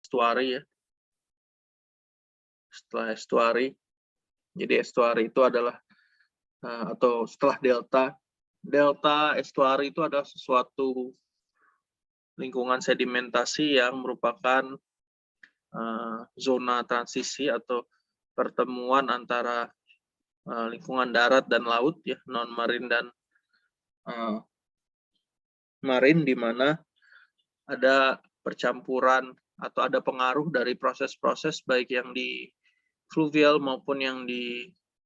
estuari ya. Setelah estuari, jadi estuari itu adalah atau setelah delta estuari itu adalah suatu lingkungan sedimentasi yang merupakan zona transisi atau pertemuan antara lingkungan darat dan laut ya, non marin dan marin, di mana ada percampuran atau ada pengaruh dari proses-proses baik yang di fluvial maupun yang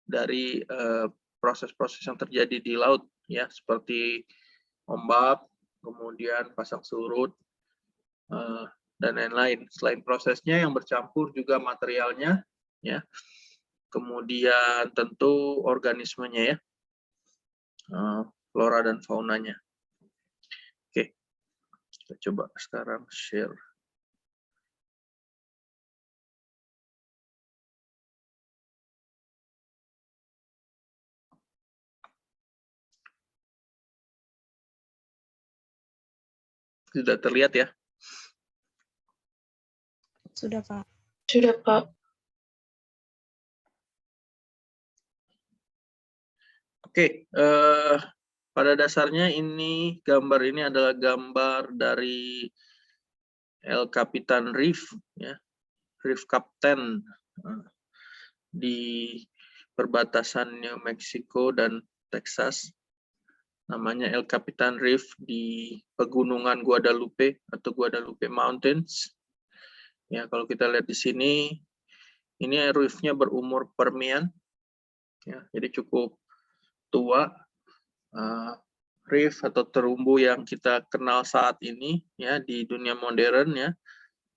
dari proses-proses yang terjadi di laut ya, seperti ombak, kemudian pasang surut dan lain-lain. Selain prosesnya yang bercampur juga materialnya ya, kemudian tentu organismenya ya, flora dan faunanya. Oke, kita coba sekarang share. Sudah terlihat ya? Sudah, Pak. Sudah, Pak. Oke, pada dasarnya gambar ini adalah gambar dari El Capitan Reef, ya, Reef Captain di perbatasan New Mexico dan Texas. Namanya El Capitan Reef di pegunungan Guadalupe atau Guadalupe Mountains. Ya, kalau kita lihat di sini, ini reefnya berumur Permian, ya, jadi cukup tua. Reef atau terumbu yang kita kenal saat ini ya di dunia modern ya,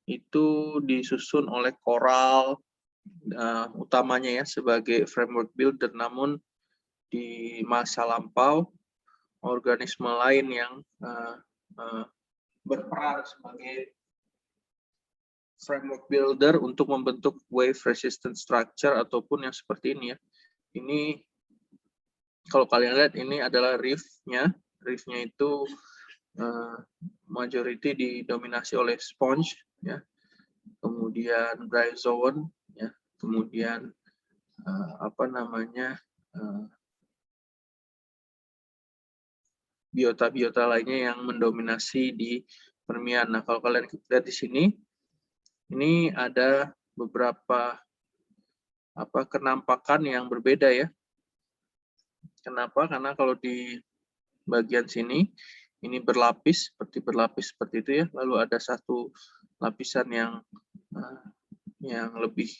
itu disusun oleh koral utamanya ya sebagai framework builder, namun di masa lampau organisme lain yang berperan sebagai framework builder untuk membentuk wave resistant structure ataupun yang seperti ini ya. Ini kalau kalian lihat ini adalah reefnya. Reefnya itu majority didominasi oleh sponge ya, kemudian bryozoan ya, kemudian biota-biota lainnya yang mendominasi di Permian. Nah, kalau kalian lihat di sini, ini ada beberapa kenampakan yang berbeda ya. Kenapa? Karena kalau di bagian sini ini berlapis seperti itu ya. Lalu ada satu lapisan yang lebih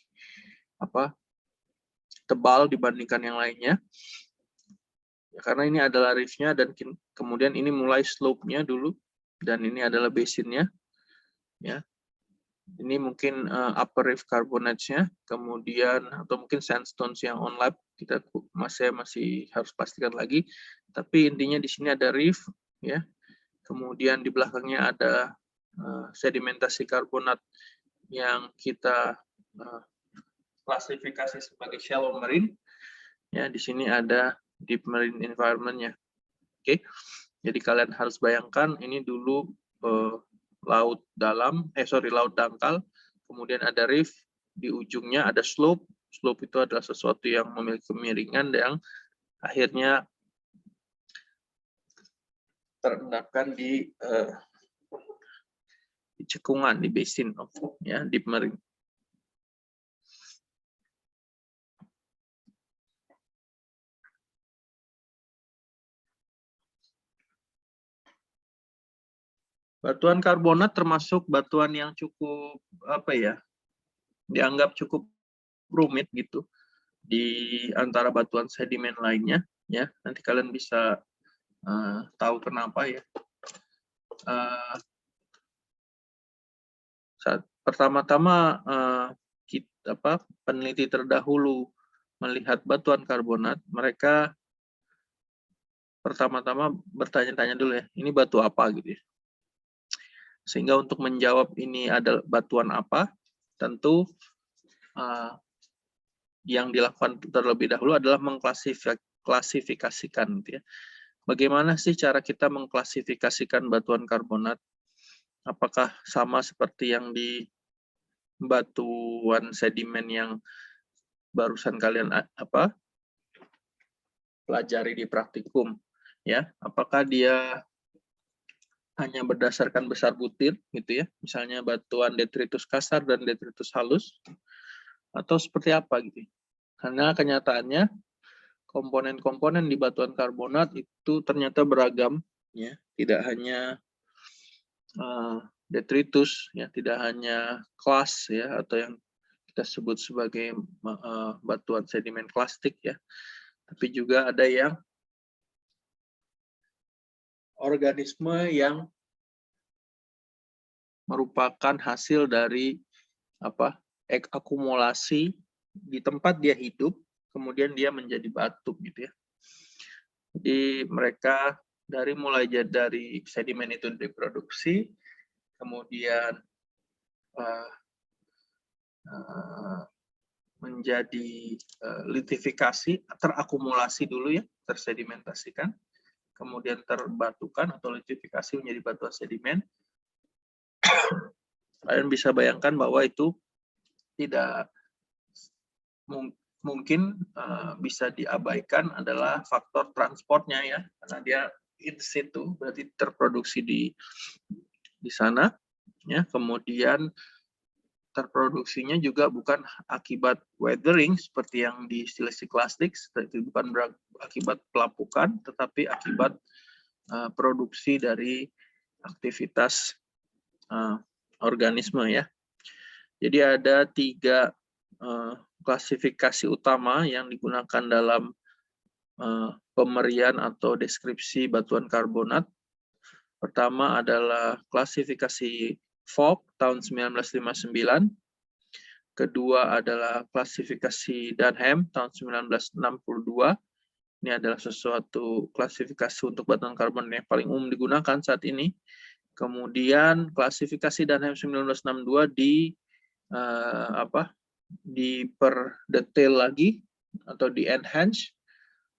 tebal dibandingkan yang lainnya. Ya, karena ini adalah reefnya dan kemudian ini mulai slope-nya dulu dan ini adalah basin-nya. Ya. Ini mungkin upper reef carbonates-nya, kemudian atau mungkin sandstones yang on lap, kita masih harus pastikan lagi. Tapi intinya di sini ada reef, ya. Kemudian di belakangnya ada sedimentasi karbonat yang kita klasifikasi sebagai shallow marine. Ya, di sini ada deep marine environment-nya. Oke. Jadi kalian harus bayangkan ini dulu laut dangkal, kemudian ada reef, di ujungnya ada slope. Slope itu adalah sesuatu yang memiliki kemiringan yang akhirnya terendapkan di cekungan, di basin of ya, deep marine. Batuan karbonat termasuk batuan yang cukup dianggap cukup rumit gitu di antara batuan sedimen lainnya ya. Nanti kalian bisa tahu kenapa ya. Pertama-tama peneliti terdahulu melihat batuan karbonat, mereka pertama-tama bertanya-tanya dulu ya, ini batu apa gitu ya. Sehingga untuk menjawab ini adalah batuan apa, tentu yang dilakukan terlebih dahulu adalah mengklasifikasikan gitu ya. Bagaimana sih cara kita mengklasifikasikan batuan karbonat? Apakah sama seperti yang batuan sedimen yang barusan kalian pelajari di praktikum, ya. Apakah dia hanya berdasarkan besar butir gitu ya, misalnya batuan detritus kasar dan detritus halus, atau seperti apa gitu. Karena kenyataannya komponen-komponen di batuan karbonat itu ternyata beragam, ya. Tidak hanya detritus, ya, tidak hanya kelas, ya, atau yang kita sebut sebagai batuan sedimen klastik, ya, tapi juga ada yang organisme yang merupakan hasil dari akumulasi di tempat dia hidup, kemudian dia menjadi batu gitu ya. Jadi mereka mulai dari sedimen itu diproduksi, kemudian menjadi litifikasi, terakumulasi dulu ya, tersedimentasikan, kemudian terbatukan atau litifikasi menjadi batuan sedimen. Kalian bisa bayangkan bahwa itu tidak mungkin bisa diabaikan adalah faktor transportnya ya, karena dia in situ, berarti terproduksi di sana, ya. Kemudian terproduksinya juga bukan akibat weathering seperti yang di siliciclastic, itu bukan akibat pelapukan, tetapi akibat produksi dari aktivitas organisme ya. Jadi ada 3 klasifikasi utama yang digunakan dalam pemerian atau deskripsi batuan karbonat. Pertama adalah klasifikasi Vogt tahun 1959. Kedua adalah klasifikasi Dunham tahun 1962. Ini adalah sesuatu klasifikasi untuk batuan karbonat yang paling umum digunakan saat ini. Kemudian klasifikasi Dunham 1962 diperdetail lagi atau di-enhance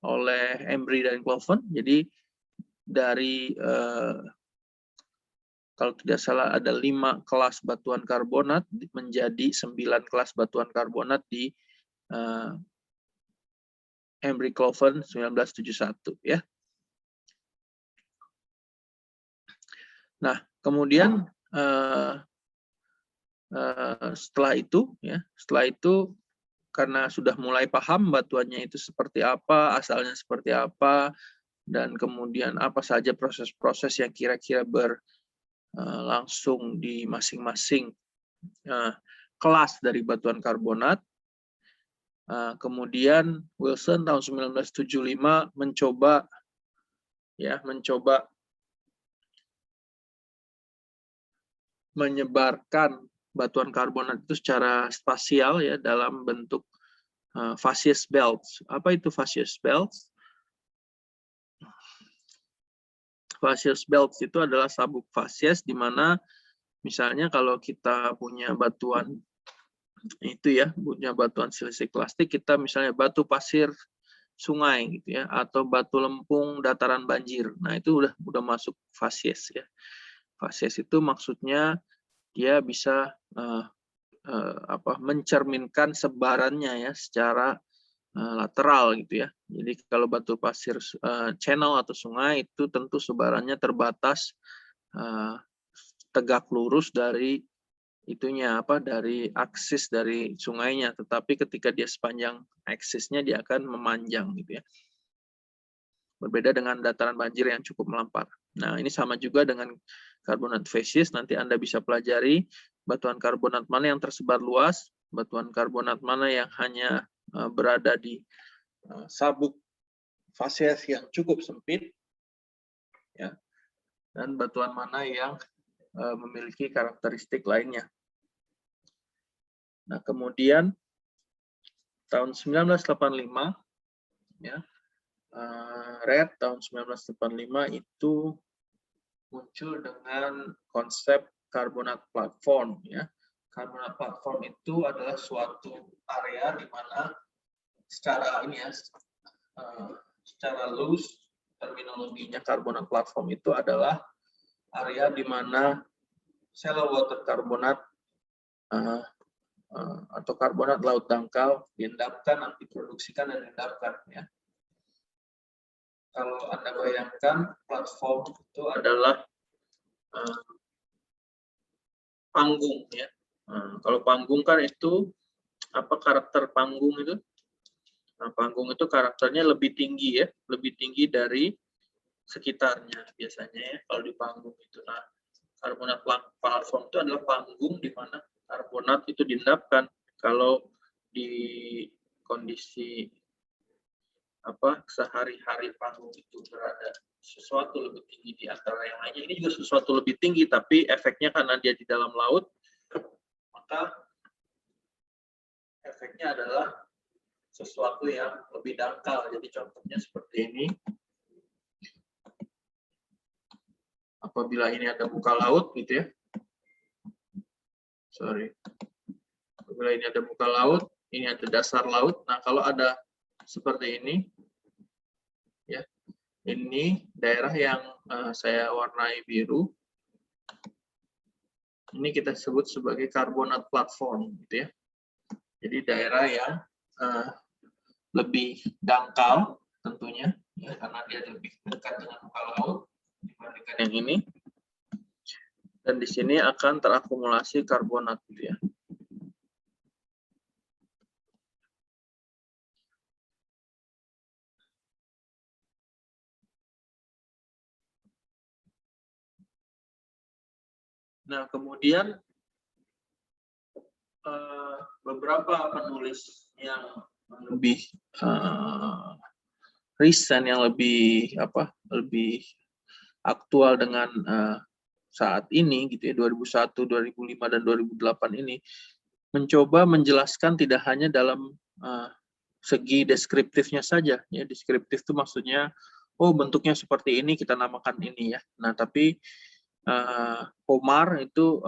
oleh Embry dan Cloven. Jadi dari kalau tidak salah ada 5 kelas batuan karbonat menjadi 9 kelas batuan karbonat di Embry Cloven 1971 ya. Nah, kemudian setelah itu karena sudah mulai paham batuannya itu seperti apa, asalnya seperti apa, dan kemudian apa saja proses-proses yang kira-kira berlangsung di masing-masing kelas dari batuan karbonat. Kemudian Wilson tahun 1975 mencoba menyebarkan batuan karbonat itu secara spasial ya dalam bentuk facies belts. Apa itu facies belts? Facies belts itu adalah sabuk facies di mana misalnya kalau kita punya batuan siliciclastic, kita misalnya batu pasir sungai gitu ya, atau batu lempung dataran banjir. Nah, itu udah masuk facies ya. Facies itu maksudnya dia bisa mencerminkan sebarannya ya secara lateral gitu ya. Jadi kalau batu pasir channel atau sungai itu tentu sebarannya terbatas tegak lurus dari dari aksis dari sungainya, tetapi ketika dia sepanjang aksisnya dia akan memanjang gitu ya. Berbeda dengan dataran banjir yang cukup melampar. Nah, ini sama juga dengan karbonat facies, nanti Anda bisa pelajari batuan karbonat mana yang tersebar luas, batuan karbonat mana yang hanya berada di sabuk facies yang cukup sempit, ya, dan batuan mana yang memiliki karakteristik lainnya. Nah, kemudian tahun 1985, ya, Red tahun 1985 itu muncul dengan konsep karbonat platform, ya. Karbonat platform itu adalah suatu area di mana secara loose terminologinya karbonat platform itu adalah area di mana shallow water karbonat atau karbonat laut dangkal diendapkan, diproduksikan dan diendapkan ya. Kalau Anda bayangkan platform itu adalah panggung ya. Kalau panggung kan itu apa karakter panggung itu? Nah, panggung itu karakternya lebih tinggi ya, lebih tinggi dari sekitarnya biasanya ya kalau di panggung itu. Nah, karbonat platform itu adalah panggung di mana karbonat itu diendapkan. Kalau di kondisi sehari-hari panggung itu berada sesuatu lebih tinggi di antara yang lainnya, ini juga sesuatu lebih tinggi, tapi efeknya karena dia di dalam laut, maka efeknya adalah sesuatu yang lebih dangkal. Jadi contohnya seperti ini. Apabila ini ada muka laut gitu ya. Apabila ini ada muka laut, ini ada dasar laut. Nah, kalau ada seperti ini ya. Ini daerah yang saya warnai biru. Ini kita sebut sebagai karbonat platform gitu ya. Jadi daerah yang lebih dangkal tentunya ya, karena dia lebih dekat dengan muka laut dibandingkan yang ini. Dan di sini akan terakumulasi karbonat gitu ya. Nah, kemudian beberapa penulis yang lebih recent, yang lebih aktual dengan saat ini gitu ya, 2001, 2005 dan 2008 ini mencoba menjelaskan tidak hanya dalam segi deskriptifnya saja ya. Deskriptif itu maksudnya bentuknya seperti ini kita namakan ini ya. Nah, tapi Omar itu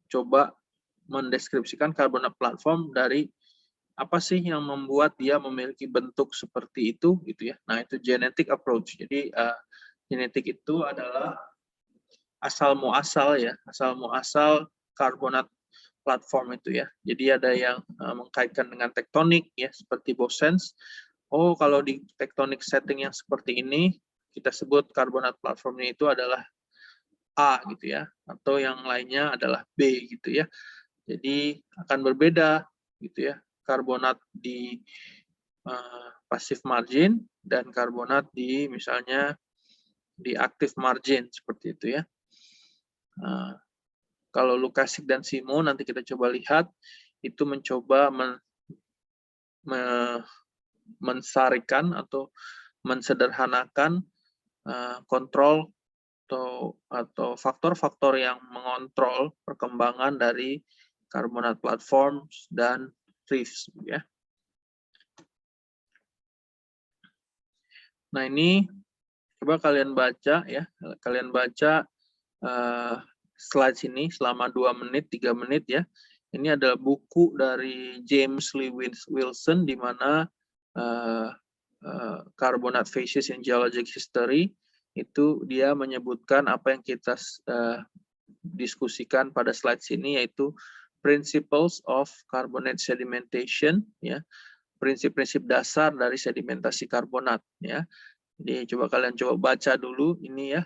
coba mendeskripsikan karbonat platform dari apa sih yang membuat dia memiliki bentuk seperti itu gitu ya. Nah, itu genetic approach. Jadi genetik itu adalah asal muasal ya, asal muasal karbonat platform itu ya. Jadi ada yang mengkaitkan dengan tektonik ya, seperti Bosens. Kalau di tektonik setting yang seperti ini kita sebut karbonat platformnya itu adalah A gitu ya, atau yang lainnya adalah B gitu ya. Jadi akan berbeda gitu ya, karbonat di passive margin dan karbonat di misalnya di active margin seperti itu ya. Kalau Lukasik dan Simo nanti kita coba lihat itu mencoba mensarikan atau mensederhanakan kontrol atau faktor-faktor yang mengontrol perkembangan dari karbonat platform dan reefs ya. Nah, ini coba kalian baca ya, kalian baca slide ini selama 2 menit, 3 menit ya. Ini adalah buku dari James Lee Wilson di mana Carbonate Phases in Geologic History itu dia menyebutkan apa yang kita diskusikan pada slide sini, yaitu principles of carbonate sedimentation ya, prinsip-prinsip dasar dari sedimentasi karbonat ya. Jadi coba kalian baca dulu ini ya,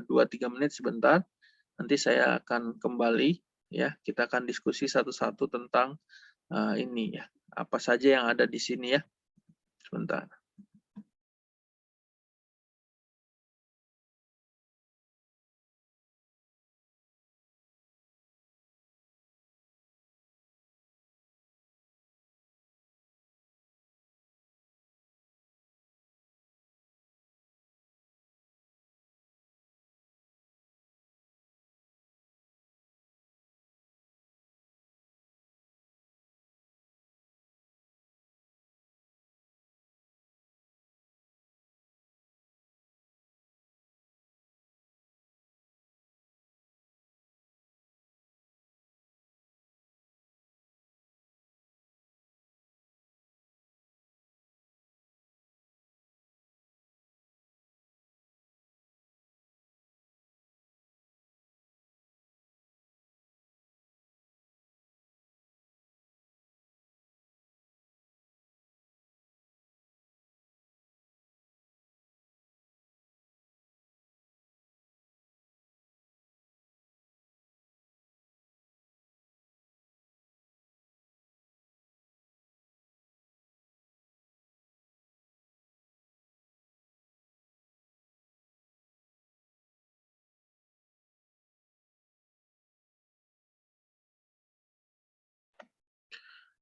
2-3 menit sebentar. Nanti saya akan kembali ya, kita akan diskusi satu-satu tentang ini ya, apa saja yang ada di sini ya. Sebentar.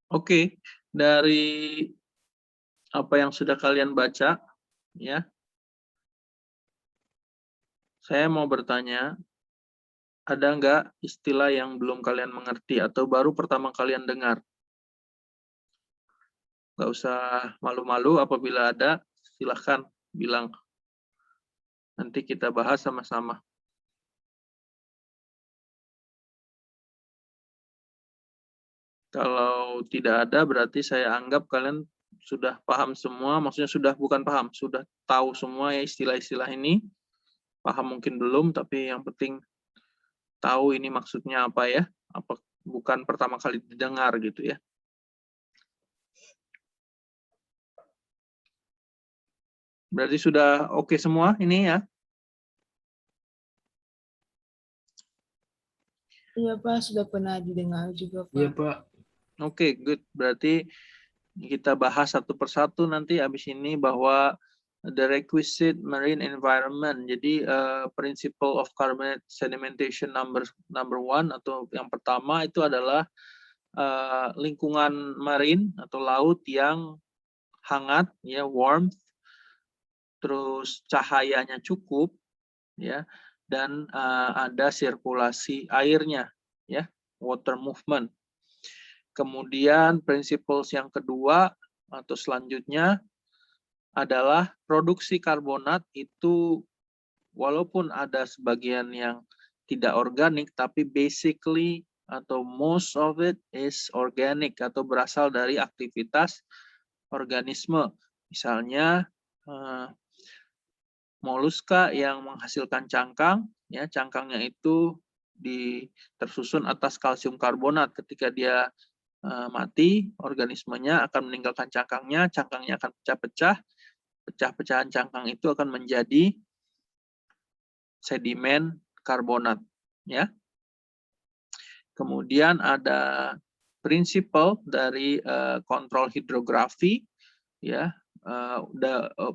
Oke, dari apa yang sudah kalian baca, ya, saya mau bertanya, ada nggak istilah yang belum kalian mengerti atau baru pertama kalian dengar? Nggak usah malu-malu, apabila ada, silahkan bilang. Nanti kita bahas sama-sama. Kalau tidak ada, berarti saya anggap kalian sudah paham semua, maksudnya sudah bukan paham, sudah tahu semua ya istilah-istilah ini. Paham mungkin belum, tapi yang penting tahu ini maksudnya apa ya. Apa bukan pertama kali didengar gitu ya. Berarti sudah oke semua ini ya? Iya Pak, sudah pernah didengar juga Pak. Iya Pak. Oke, good. Berarti kita bahas satu persatu nanti habis ini bahwa the requisite marine environment. Jadi principle of carbonate sedimentation number one atau yang pertama itu adalah lingkungan marine atau laut yang hangat, ya, warmth, terus cahayanya cukup, ya, dan ada sirkulasi airnya, ya, water movement. Kemudian principles yang kedua atau selanjutnya adalah produksi karbonat itu walaupun ada sebagian yang tidak organik, tapi basically atau most of it is organic atau berasal dari aktivitas organisme. Misalnya moluska yang menghasilkan cangkang, ya, cangkangnya itu tersusun atas kalsium karbonat. Ketika dia mati, organismenya akan meninggalkan cangkangnya akan pecah-pecah, pecah-pecahan cangkang itu akan menjadi sedimen karbonat, ya. Kemudian ada prinsipal dari kontrol hidrografi, ya,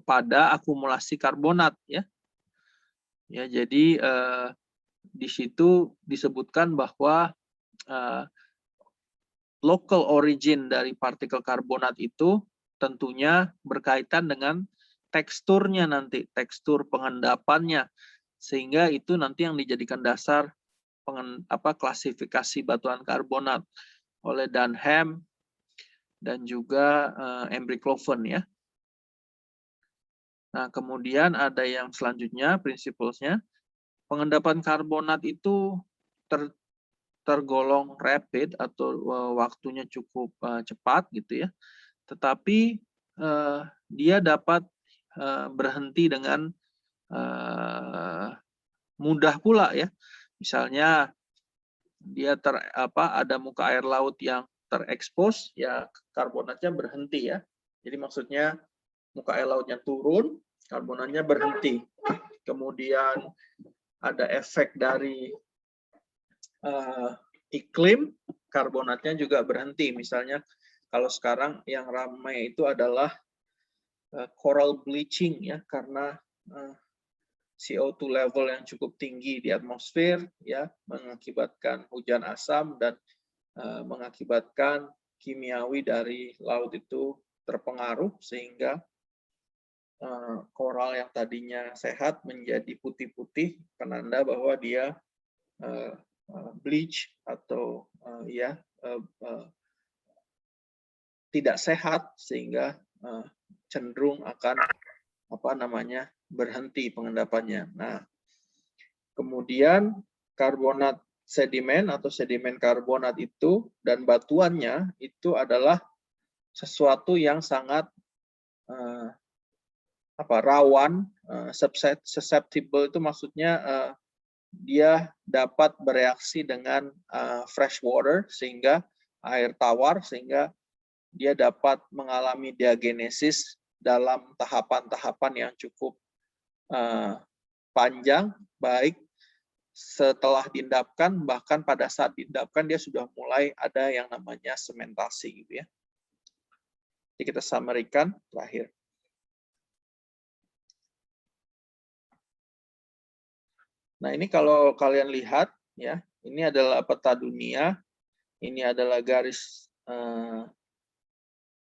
pada akumulasi karbonat, ya. Ya, jadi di situ disebutkan bahwa local origin dari partikel karbonat itu tentunya berkaitan dengan teksturnya nanti, tekstur pengendapannya, sehingga itu nanti yang dijadikan dasar klasifikasi batuan karbonat oleh Dunham dan juga Embry-Cloven, ya. Nah, kemudian ada yang selanjutnya, principles-nya, pengendapan karbonat itu tergolong rapid atau waktunya cukup cepat gitu ya. Tetapi dia dapat berhenti dengan mudah pula ya. Misalnya dia ada muka air laut yang terekspos, ya karbonatnya berhenti ya. Jadi maksudnya muka air lautnya turun, karbonatnya berhenti. Kemudian ada efek dari iklim, karbonatnya juga berhenti. Misalnya kalau sekarang yang ramai itu adalah coral bleaching ya, karena CO2 level yang cukup tinggi di atmosfer ya mengakibatkan hujan asam dan mengakibatkan kimiawi dari laut itu terpengaruh sehingga koral yang tadinya sehat menjadi putih-putih, penanda bahwa dia bleach atau tidak sehat, sehingga cenderung akan berhenti pengendapannya. Nah, kemudian karbonat sedimen atau sedimen karbonat itu dan batuannya itu adalah sesuatu yang sangat rawan, susceptible itu maksudnya dia dapat bereaksi dengan fresh water, sehingga air tawar, sehingga dia dapat mengalami diagenesis dalam tahapan-tahapan yang cukup panjang, baik setelah diendapkan, bahkan pada saat diendapkan dia sudah mulai ada yang namanya sementasi gitu ya. Jadi kita summary-kan terakhir. Nah, ini kalau kalian lihat ya, ini adalah peta dunia, ini adalah garis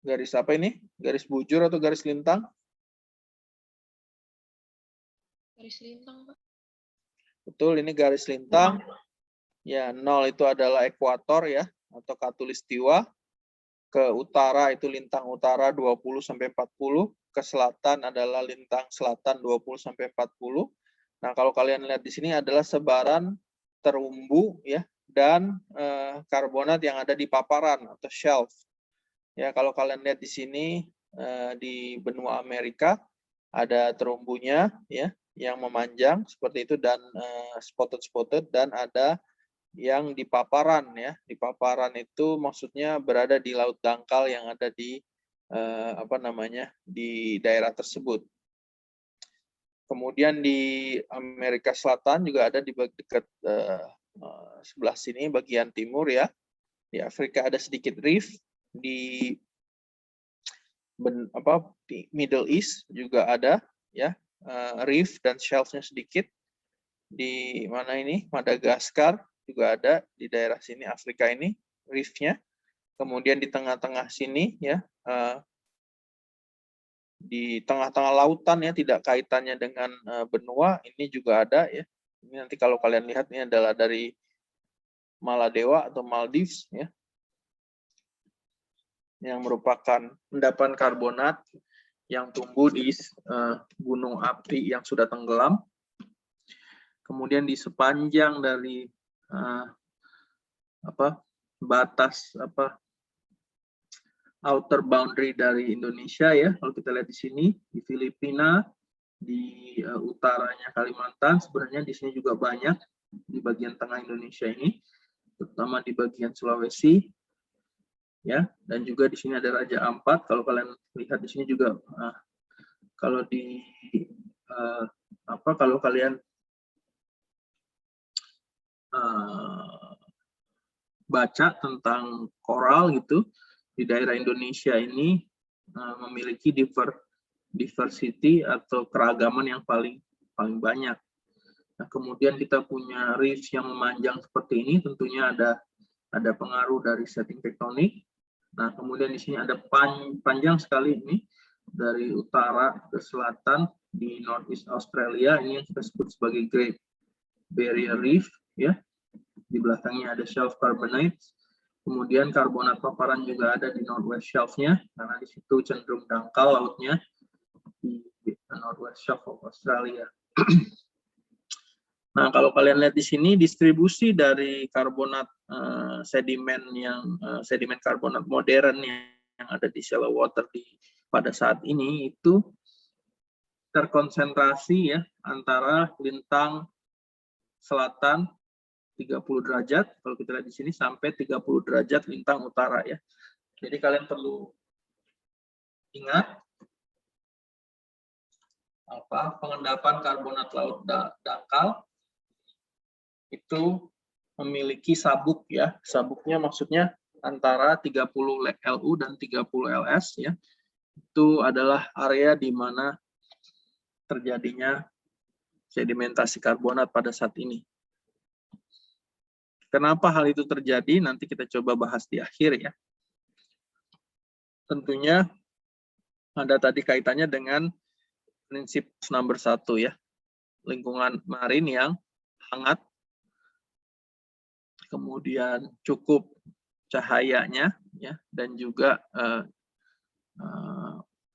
Garis apa ini? Garis bujur atau garis lintang? Garis lintang, Pak. Betul, ini garis lintang. Ya, 0 itu adalah ekuator ya, atau khatulistiwa. Ke utara itu lintang utara 20 sampai 40, ke selatan adalah lintang selatan 20 sampai 40. Nah, kalau kalian lihat di sini adalah sebaran terumbu ya dan karbonat yang ada di paparan atau shelf. Ya, kalau kalian lihat di sini di benua Amerika ada terumbunya ya yang memanjang seperti itu dan spotted dan ada yang di paparan ya. Di paparan itu maksudnya berada di laut dangkal yang ada di di daerah tersebut. Kemudian di Amerika Selatan juga ada di dekat sebelah sini bagian timur ya. Di Afrika ada sedikit reef, di Middle East juga ada ya reef dan shelf-nya sedikit. Di mana ini Madagaskar juga ada di daerah sini Afrika ini reef-nya. Kemudian di tengah-tengah sini ya di tengah-tengah lautan ya tidak kaitannya dengan benua ini juga ada ya. Ini nanti kalau kalian lihat ini adalah dari Maladewa atau Maldives ya. Yang merupakan endapan karbonat yang tumbuh di gunung api yang sudah tenggelam. Kemudian di sepanjang dari batas outer boundary dari Indonesia ya, kalau kita lihat di sini di Filipina, di utaranya Kalimantan, sebenarnya di sini juga banyak di bagian tengah Indonesia ini, terutama di bagian Sulawesi ya, dan juga di sini ada Raja Ampat. Kalau kalian lihat di sini juga kalau di kalau kalian baca tentang koral gitu di daerah Indonesia ini memiliki diversity atau keragaman yang paling banyak. Nah, kemudian kita punya reef yang memanjang seperti ini, tentunya ada pengaruh dari setting tektonik. Nah, kemudian di sini ada panjang sekali ini dari utara ke selatan di Northeast Australia, ini yang kita sebut sebagai Great Barrier Reef ya. Di belakangnya ada shelf carbonates, kemudian karbonat paparan juga ada di northwest shelf-nya, karena di situ cenderung dangkal lautnya di northwest shelf of Australia. Nah, kalau kalian lihat di sini distribusi dari karbonat sedimen sedimen karbonat modern yang ada di shallow water pada saat ini itu terkonsentrasi ya antara lintang selatan 30 derajat, kalau kita lihat di sini sampai 30 derajat lintang utara ya. Jadi kalian perlu ingat pengendapan karbonat laut dangkal itu memiliki sabuk ya. Sabuknya maksudnya antara 30 LU dan 30 LS ya. Itu adalah area di mana terjadinya sedimentasi karbonat pada saat ini. Kenapa hal itu terjadi? Nanti kita coba bahas di akhir ya. Tentunya ada tadi kaitannya dengan prinsip nomor 1 ya. Lingkungan marin yang hangat, kemudian cukup cahayanya ya, dan juga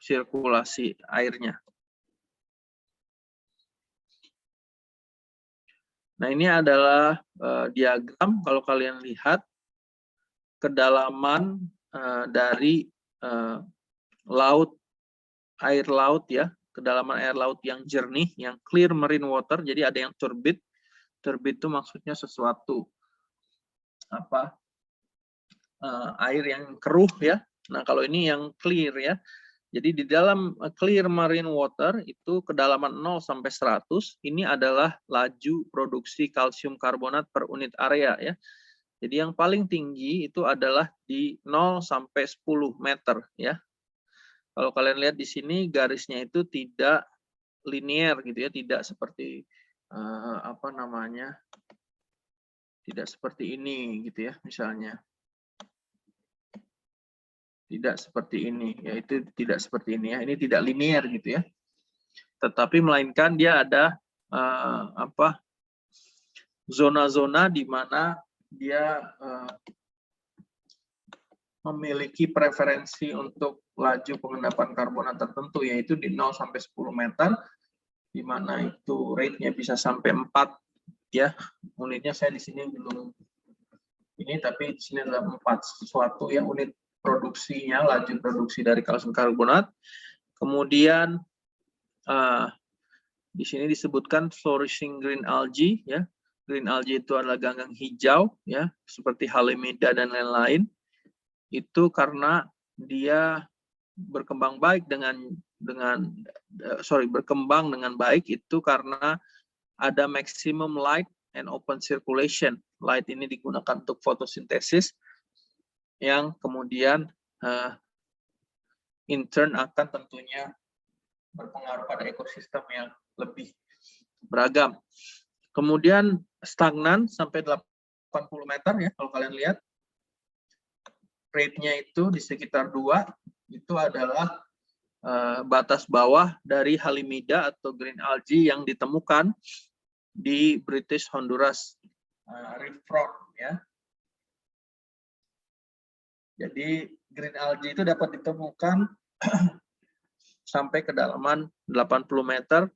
sirkulasi airnya. Nah, ini adalah diagram kalau kalian lihat kedalaman dari air laut ya, kedalaman air laut yang jernih, yang clear marine water. Jadi ada yang turbid. Turbid itu maksudnya sesuatu air yang keruh ya. Nah, kalau ini yang clear ya. Jadi di dalam clear marine water itu kedalaman 0 sampai 100 ini adalah laju produksi kalsium karbonat per unit area ya. Jadi yang paling tinggi itu adalah di 0 sampai 10 meter ya. Kalau kalian lihat di sini garisnya itu tidak linear gitu ya, tidak seperti tidak seperti ini gitu ya misalnya. Tidak seperti ini, yaitu tidak seperti ini ya. Ini tidak linear gitu ya. Tetapi melainkan dia ada zona-zona di mana dia memiliki preferensi untuk laju pengendapan karbonat tertentu, yaitu di 0 sampai 10 meter, di mana itu rate-nya bisa sampai 4 ya. Unitnya saya di sini belum ini, tapi di sini adalah 4 sesuatu ya unit produksinya, laju produksi dari kalsium karbonat. Kemudian di sini disebutkan flourishing green algae ya. Green algae itu adalah ganggang hijau ya, seperti Halimeda dan lain-lain. Itu karena dia berkembang baik berkembang dengan baik itu karena ada maximum light and open circulation. Light ini digunakan untuk fotosintesis yang kemudian in turn akan tentunya berpengaruh pada ekosistem yang lebih beragam. Kemudian stagnan sampai 80 meter ya, kalau kalian lihat rate-nya itu di sekitar 2, itu adalah batas bawah dari Halimeda atau green algae yang ditemukan di British Honduras Reef Front ya. Jadi green algae itu dapat ditemukan sampai kedalaman 80 meter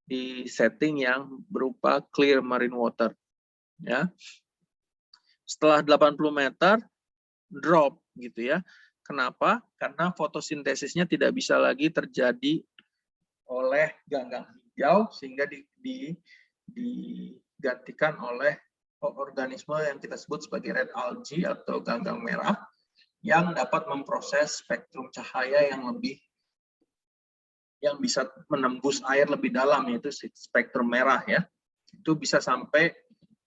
di setting yang berupa clear marine water ya. Setelah 80 meter drop gitu ya. Kenapa? Karena fotosintesisnya tidak bisa lagi terjadi oleh ganggang hijau sehingga digantikan oleh organisme yang kita sebut sebagai red algae atau ganggang merah yang dapat memproses spektrum cahaya yang bisa menembus air lebih dalam, yaitu spektrum merah ya. Itu bisa sampai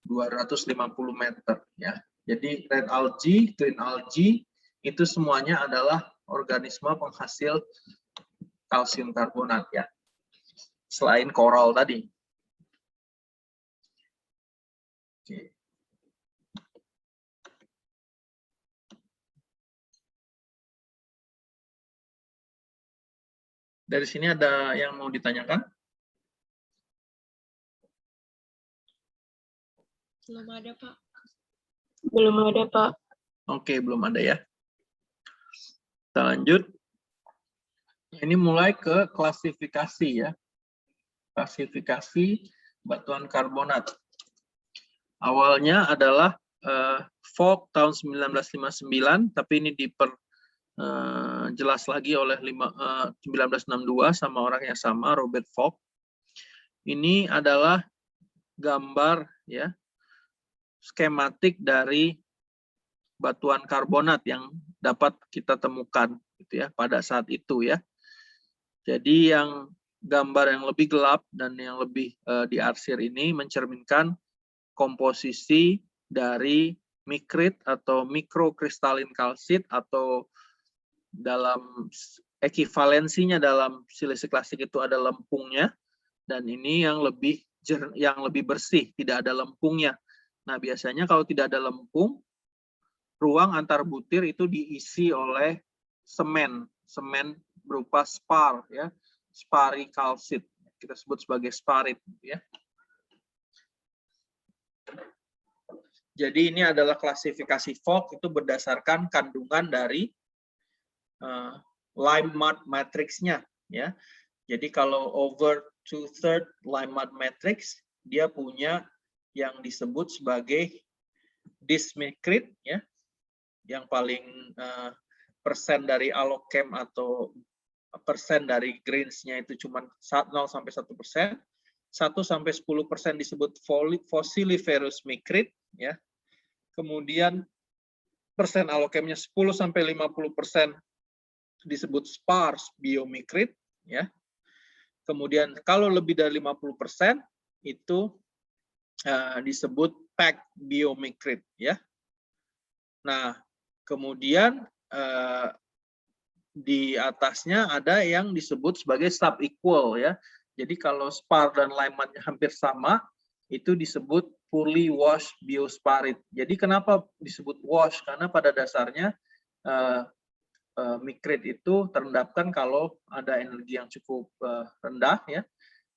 250 meter ya. Jadi red algae, green algae itu semuanya adalah organisme penghasil kalsium karbonat ya. Selain koral tadi. Oke. Dari sini ada yang mau ditanyakan? Belum ada, Pak. Belum ada, Pak. Oke, belum ada ya. Kita lanjut. Ini mulai ke klasifikasi ya. Klasifikasi batuan karbonat. Awalnya adalah Fogg tahun 1959, tapi ini jelas lagi oleh 1962 sama orang yang sama, Robert Fogg. Ini adalah gambar ya, skematik dari batuan karbonat yang dapat kita temukan gitu ya pada saat itu ya. Jadi yang gambar yang lebih gelap dan yang lebih diarsir ini mencerminkan komposisi dari mikrit atau mikrokristalin kalsit, atau dalam ekivalensinya dalam silisi klasik itu ada lempungnya, dan ini yang lebih bersih, tidak ada lempungnya. Nah, biasanya kalau tidak ada lempung, ruang antar butir itu diisi oleh semen berupa spar ya, sparikalsit. Kita sebut sebagai sparit ya. Jadi ini adalah klasifikasi Fogg itu berdasarkan kandungan dari lime mud matrix-nya ya. Jadi kalau over 2/3 lime mud matrix, dia punya yang disebut sebagai dysmikrit ya. Yang paling persen dari alochem atau persen dari grains-nya itu cuma 0 sampai 1%. 1 sampai 10% disebut fossiliferous mikrit ya. Kemudian persen alochemnya 10 sampai 50% disebut sparse biomikrit ya. Kemudian kalau lebih dari 50% itu disebut packed biomikrit ya. Nah, kemudian di atasnya ada yang disebut sebagai sub-equal ya. Jadi kalau spar dan lime mud hampir sama, itu disebut poorly washed biosparit. Jadi kenapa disebut wash? Karena pada dasarnya mikrite itu terendapkan kalau ada energi yang cukup rendah ya,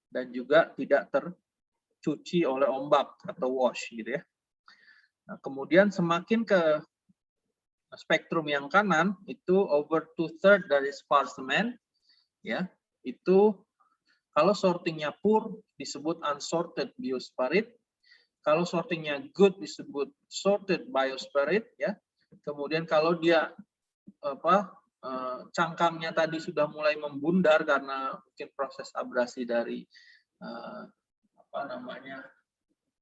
dan juga tidak tercuci oleh ombak atau wash gitu ya. Nah, kemudian semakin ke spektrum yang kanan itu over 2/3 dari sparse ya, itu kalau sortingnya poor disebut unsorted biospharit, kalau sortingnya good disebut sorted biospharit ya. Kemudian kalau dia cangkangnya tadi sudah mulai membundar karena mungkin proses abrasi dari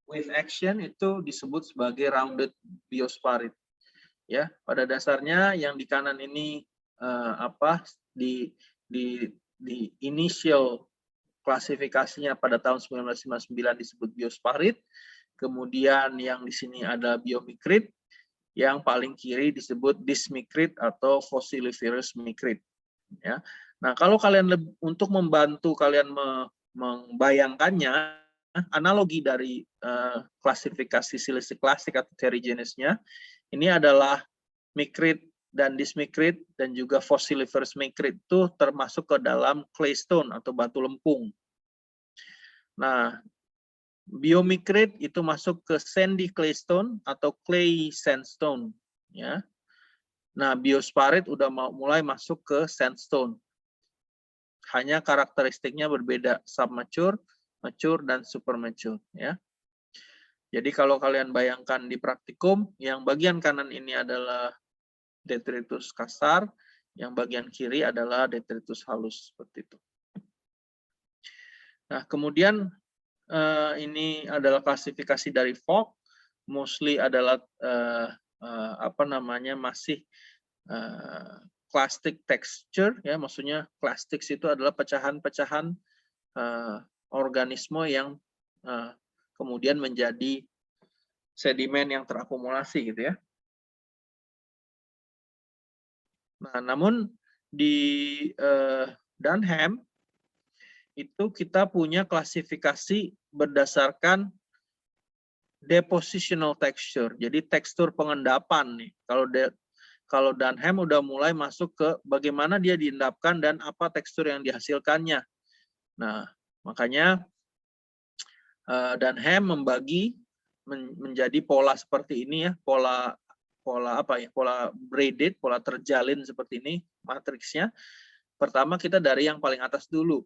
wave action, itu disebut sebagai rounded biospharit ya. Pada dasarnya yang di kanan ini di initial klasifikasinya pada tahun 1959 disebut biospharit, kemudian yang di sini ada biomikrite, yang paling kiri disebut dysmikrite atau fossiliferous mikrite ya. Nah, kalau kalian untuk membantu kalian membayangkannya, analogi dari klasifikasi silicic klasik atau terrigenesnya ini adalah mikrite dan dysmikrite dan juga fossiliferous mikrite itu termasuk ke dalam claystone atau batu lempung. Nah, biomikrite itu masuk ke sandy claystone atau clay sandstone ya. Nah, biospharit udah mulai masuk ke sandstone. Hanya karakteristiknya berbeda, submature, mature, dan supermature ya. Jadi kalau kalian bayangkan di praktikum, yang bagian kanan ini adalah detritus kasar, yang bagian kiri adalah detritus halus seperti itu. Nah, kemudian ini adalah klasifikasi dari Vogt, mostly adalah masih clastic texture ya, maksudnya plastics itu adalah pecahan-pecahan organisme yang kemudian menjadi sedimen yang terakumulasi gitu ya. Nah, namun di Dunham itu kita punya klasifikasi berdasarkan depositional texture. Jadi tekstur pengendapan nih. Kalau Dunham udah mulai masuk ke bagaimana dia diendapkan dan apa tekstur yang dihasilkannya. Nah, makanya Dunham membagi menjadi pola seperti ini ya, pola braided, pola terjalin seperti ini matriksnya. Pertama kita dari yang paling atas dulu.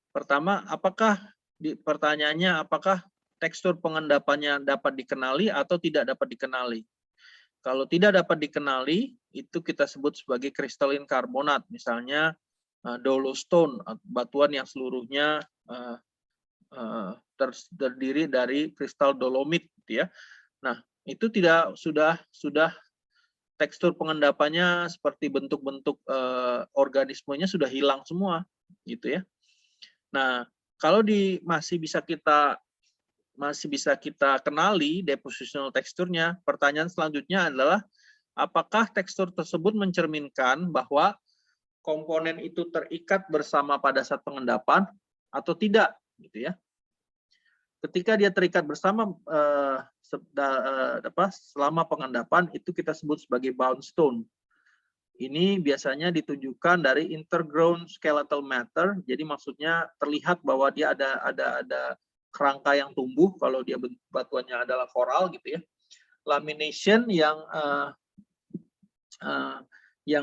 Pertama, pertanyaannya apakah tekstur pengendapannya dapat dikenali atau tidak dapat dikenali? Kalau tidak dapat dikenali, itu kita sebut sebagai crystalline karbonat, misalnya dolostone, batuan yang seluruhnya terdiri dari kristal dolomit, gitu ya. Nah, itu sudah tekstur pengendapannya seperti bentuk-bentuk organismenya sudah hilang semua, gitu ya. Nah, kalau masih bisa kita kenali depositional teksturnya, pertanyaan selanjutnya adalah apakah tekstur tersebut mencerminkan bahwa komponen itu terikat bersama pada saat pengendapan atau tidak, gitu ya. Ketika dia terikat bersama selama pengendapan, itu kita sebut sebagai bound stone. Ini biasanya ditujukan dari intergrown skeletal matter, jadi maksudnya terlihat bahwa dia ada kerangka yang tumbuh kalau dia batuannya adalah koral gitu ya. Lamination yang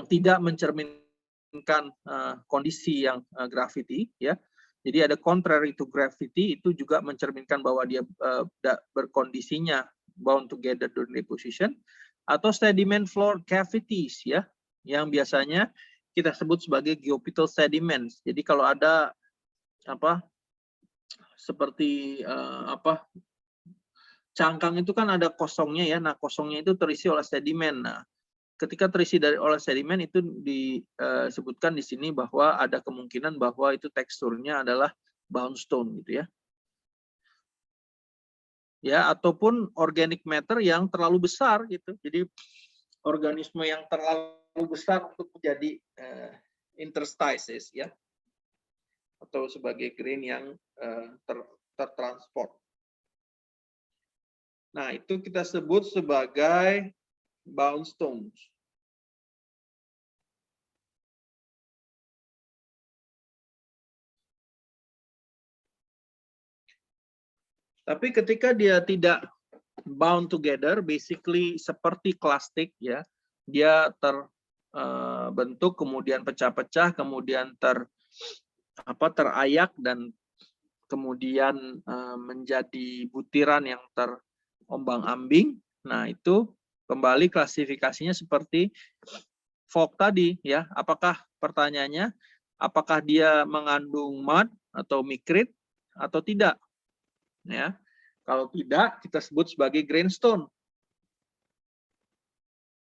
tidak mencerminkan kondisi yang gravity ya. Jadi ada contrary to gravity, itu juga mencerminkan bahwa dia berkondisinya bound together during deposition, atau sediment floor cavities ya, yang biasanya kita sebut sebagai geophytal sediments. Jadi kalau ada seperti cangkang itu kan ada kosongnya ya. Nah, kosongnya itu terisi oleh sedimen. Nah, ketika terisi oleh sedimen itu disebutkan di sini bahwa ada kemungkinan bahwa itu teksturnya adalah bound stone gitu ya. Ya, ataupun organic matter yang terlalu besar gitu. Jadi organisme yang terlalu besar untuk menjadi interstices ya, atau sebagai grain yang tertransport. Nah, itu kita sebut sebagai bound stones. Tapi ketika dia tidak bound together, basically seperti klastik ya, dia terbentuk kemudian pecah-pecah, kemudian terayak dan kemudian menjadi butiran yang terombang-ambing. Nah, itu kembali klasifikasinya seperti fog tadi ya. Apakah pertanyaannya apakah dia mengandung mud atau mikrit atau tidak? Ya. Kalau tidak, kita sebut sebagai grainstone.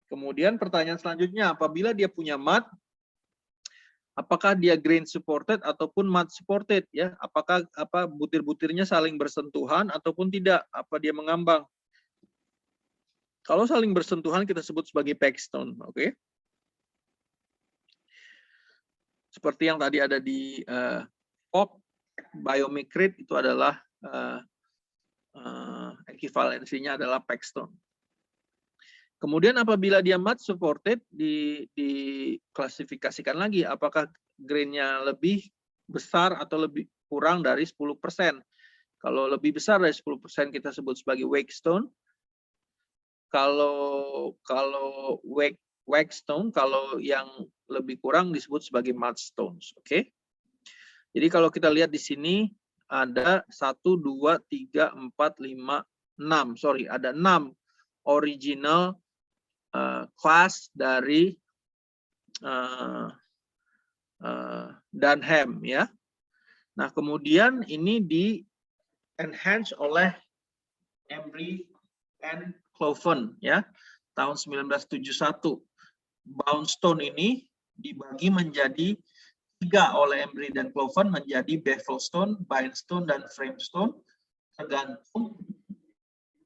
Kemudian pertanyaan selanjutnya, apabila dia punya mud, apakah dia grain supported ataupun mud supported ya? Apakah butir-butirnya saling bersentuhan ataupun tidak? Apa dia mengambang? Kalau saling bersentuhan kita sebut sebagai packstone, oke? Seperti yang tadi ada di fog, biomikrit itu adalah ekivalensinya adalah packstone. Kemudian apabila dia mud supported diklasifikasikan lagi apakah grainnya lebih besar atau lebih kurang dari 10%. Kalau lebih besar dari 10% kita sebut sebagai wakestone. Kalau wakestone, kalau yang lebih kurang disebut sebagai mudstones, oke? Jadi kalau kita lihat di sini ada 1, 2, 3, 4, 5, 6. Sorry, ada 6 original kelas dari Dunham ya. Nah, kemudian ini di enhance oleh Embry and Cloven ya, tahun 1971. Boundstone ini dibagi menjadi 3 oleh Embry dan Cloven menjadi bevelstone, bindstone, dan framestone tergantung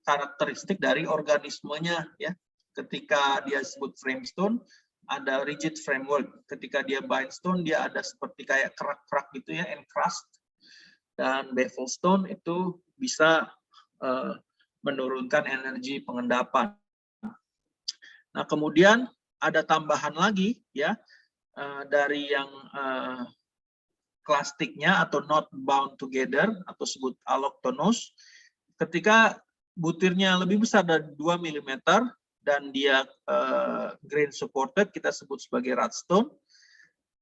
karakteristik dari organismenya ya. Ketika dia sebut framestone ada rigid framework, ketika dia bindstone dia ada seperti kayak kerak-kerak gitu ya, encrust, dan bevelstone itu bisa menurunkan energi pengendapan. Nah, kemudian ada tambahan lagi ya dari yang klastiknya atau not bound together atau sebut alloctonous. Ketika butirnya lebih besar dari 2 mm dan dia grain supported kita sebut sebagai rudstone.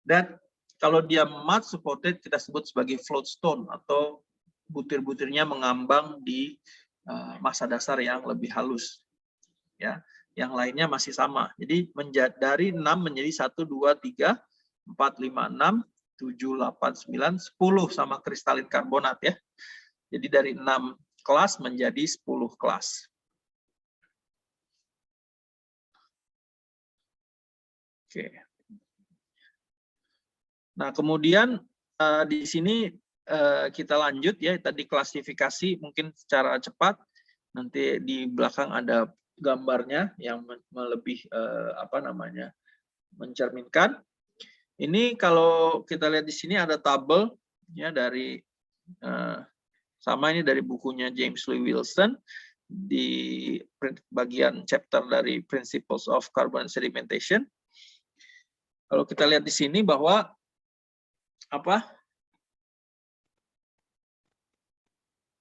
Dan kalau dia mud supported kita sebut sebagai floatstone atau butir-butirnya mengambang di massa dasar yang lebih halus. Ya, yang lainnya masih sama. Jadi dari 6 menjadi 1, 2, 3, 4, 5, 6, 7, 8, 9, 10 sama kristalin karbonat ya. Jadi dari 6 kelas menjadi 10 kelas. Oke. Nah, kemudian di sini kita lanjut ya, tadi klasifikasi mungkin secara cepat. Nanti di belakang ada gambarnya yang lebih mencerminkan. Ini kalau kita lihat di sini ada tabel ya dari sama ini dari bukunya James Louis Wilson di bagian chapter dari Principles of Carbon Sedimentation. Kalau kita lihat di sini bahwa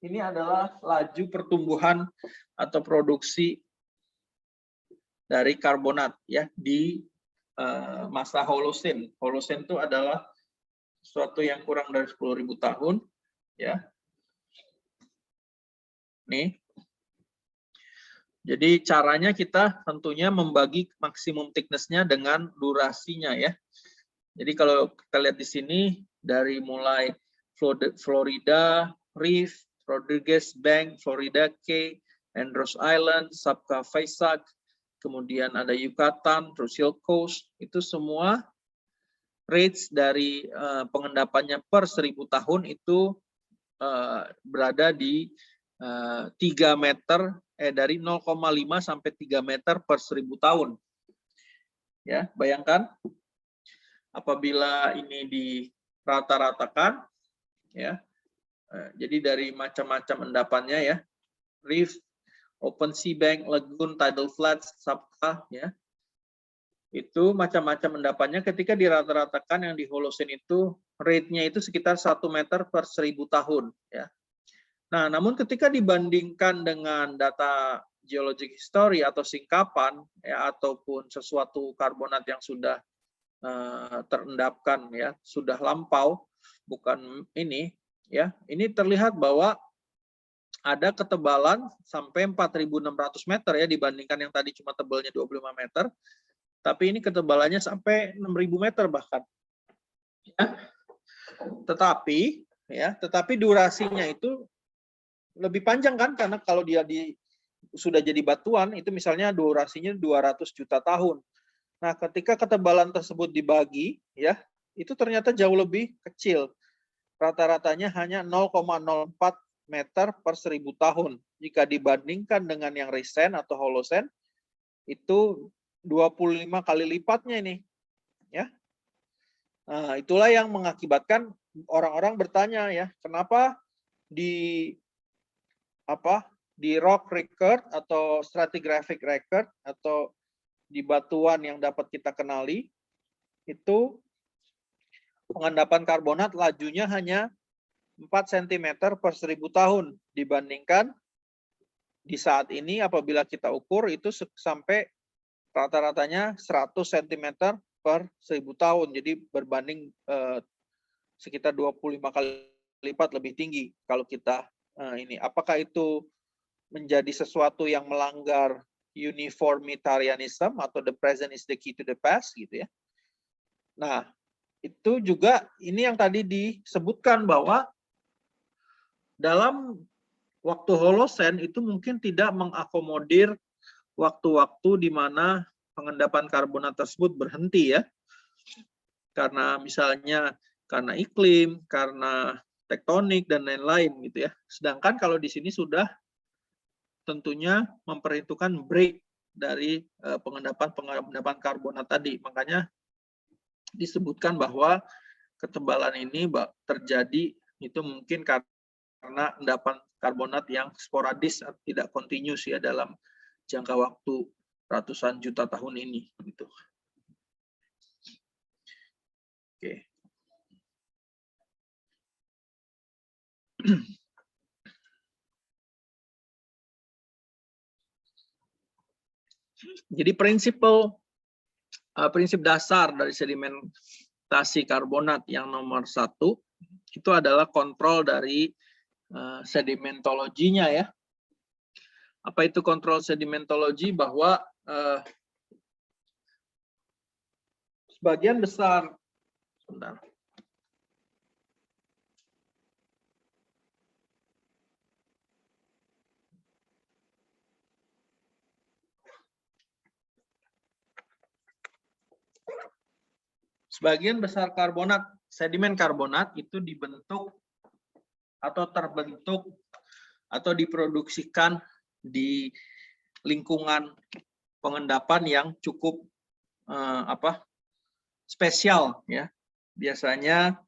ini adalah laju pertumbuhan atau produksi dari karbonat ya di masa Holocene. Holocene itu adalah sesuatu yang kurang dari 10.000 tahun ya. Nih. Jadi caranya kita tentunya membagi maksimum thickness-nya dengan durasinya ya. Jadi kalau kita lihat di sini dari mulai Florida Reef, Rodriguez Bank, Florida Key, Andros Island, Sabca Faisal, kemudian ada Yucatan, Russell Coast, itu semua rates dari pengendapannya per 1000 tahun itu berada di 3 meter dari 0,5 sampai 3 meter per 1000 tahun. Ya, bayangkan apabila ini dirata-ratakan ya. Jadi dari macam-macam endapannya ya. Reef, open sea bank, lagoon, tidal flats, sabka ya. Itu macam-macam endapannya ketika dirata-ratakan yang di Holocene itu rate-nya itu sekitar 1 meter per 1000 tahun ya. Nah, namun ketika dibandingkan dengan data geologic history atau singkapan ya, ataupun sesuatu karbonat yang sudah terendapkan ya, sudah lampau, bukan ini ya, ini terlihat bahwa ada ketebalan sampai 4.600 meter ya, dibandingkan yang tadi cuma tebalnya 25 meter, tapi ini ketebalannya sampai 6.000 meter bahkan. Ya. Tetapi durasinya itu lebih panjang kan, karena kalau dia sudah jadi batuan itu misalnya durasinya 200 juta tahun. Nah, ketika ketebalan tersebut dibagi ya, itu ternyata jauh lebih kecil. Rata-ratanya hanya 0,04 meter per 1000 tahun. Jika dibandingkan dengan yang Resen atau Holosen, itu 25 kali lipatnya ini. Ya. Nah, itulah yang mengakibatkan orang-orang bertanya ya, kenapa di rock record atau stratigraphic record atau di batuan yang dapat kita kenali itu pengendapan karbonat lajunya hanya 4 cm per 1000 tahun, dibandingkan di saat ini apabila kita ukur itu sampai rata-ratanya 100 cm per 1000 tahun. Jadi berbanding sekitar 25 kali lipat lebih tinggi kalau kita ini. Apakah itu menjadi sesuatu yang melanggar uniformitarianism atau the present is the key to the past gitu ya. Nah, itu juga ini yang tadi disebutkan bahwa dalam waktu Holosen itu mungkin tidak mengakomodir waktu-waktu di mana pengendapan karbonat tersebut berhenti ya. Karena misalnya karena iklim, karena tektonik dan lain-lain gitu ya. Sedangkan kalau di sini sudah tentunya memperhitungkan break dari pengendapan karbonat tadi. Makanya disebutkan bahwa ketebalan ini terjadi itu mungkin karena endapan karbonat yang sporadis, tidak kontinus ya dalam jangka waktu ratusan juta tahun ini. Gitu. Oke. Jadi prinsip dasar dari sedimentasi karbonat yang nomor 1 itu adalah kontrol dari sedimentologinya ya. Apa itu kontrol sedimentologi? Bahwa sebagian besar, sebentar. Sebagian besar karbonat, sedimen karbonat itu dibentuk atau terbentuk atau diproduksikan di lingkungan pengendapan yang cukup spesial ya. Biasanya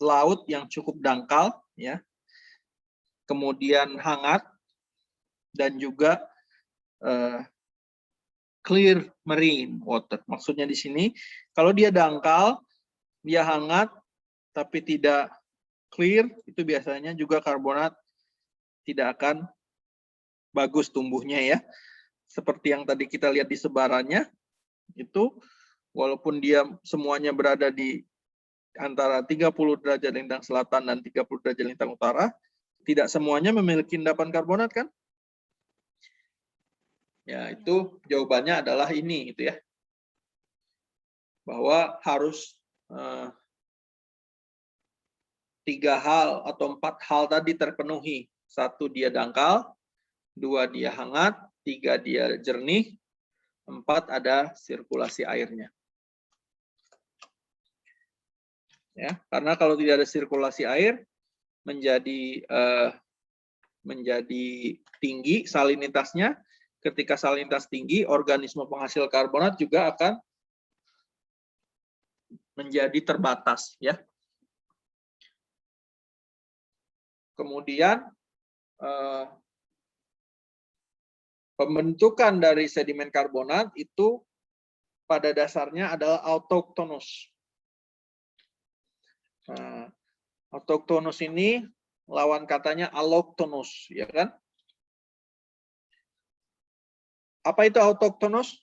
laut yang cukup dangkal ya. Kemudian hangat dan juga clear marine water. Maksudnya di sini kalau dia dangkal, dia hangat tapi tidak clear, itu biasanya juga karbonat tidak akan bagus tumbuhnya ya. Seperti yang tadi kita lihat di sebarannya, itu walaupun dia semuanya berada di antara 30 derajat lintang selatan dan 30 derajat lintang utara, tidak semuanya memiliki endapan karbonat kan? Ya, itu jawabannya adalah ini gitu ya. Bahwa harus 3 hal atau 4 hal tadi terpenuhi. 1 dia dangkal, 2 dia hangat, 3 dia jernih, 4 ada sirkulasi airnya. Ya, karena kalau tidak ada sirkulasi air menjadi tinggi salinitasnya. Ketika salinitas tinggi, organisme penghasil karbonat juga akan menjadi terbatas ya. Kemudian pembentukan dari sedimen karbonat itu pada dasarnya adalah autochthonous. Autochthonous ini lawan katanya allochthonous, ya kan? Apa itu autochthonous?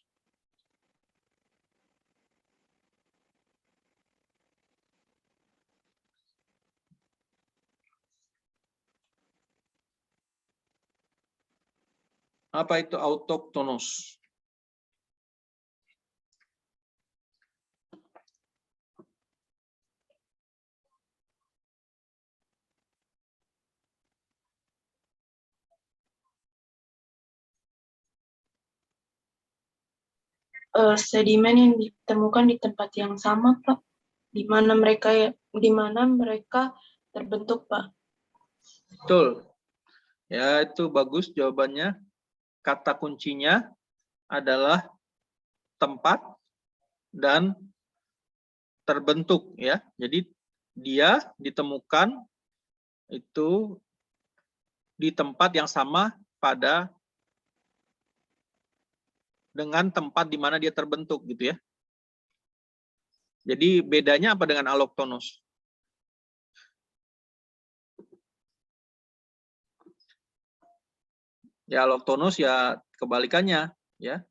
Apa itu autochthonous? Sedimen yang ditemukan di tempat yang sama, Pak. Di mana mereka terbentuk, Pak. Betul. Ya, itu bagus jawabannya. Kata kuncinya adalah tempat dan terbentuk, ya. Jadi dia ditemukan itu di tempat yang sama dengan tempat di mana dia terbentuk, gitu ya. Jadi bedanya apa dengan allochthonous? Ya, allochthonous ya kebalikannya, ya.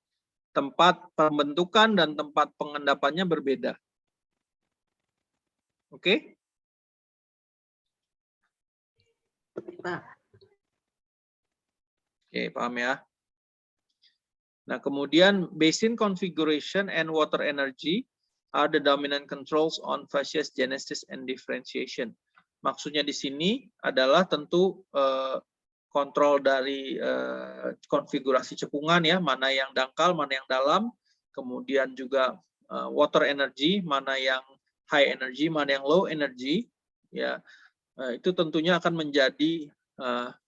Tempat pembentukan dan tempat pengendapannya berbeda. Oke? Pak. Oke, paham ya. Nah, kemudian basin configuration and water energy are the dominant controls on facies genesis and differentiation. Maksudnya di sini adalah tentu kontrol dari konfigurasi cekungan, ya, mana yang dangkal, mana yang dalam, kemudian juga water energy, mana yang high energy, mana yang low energy, ya, itu tentunya akan menjadi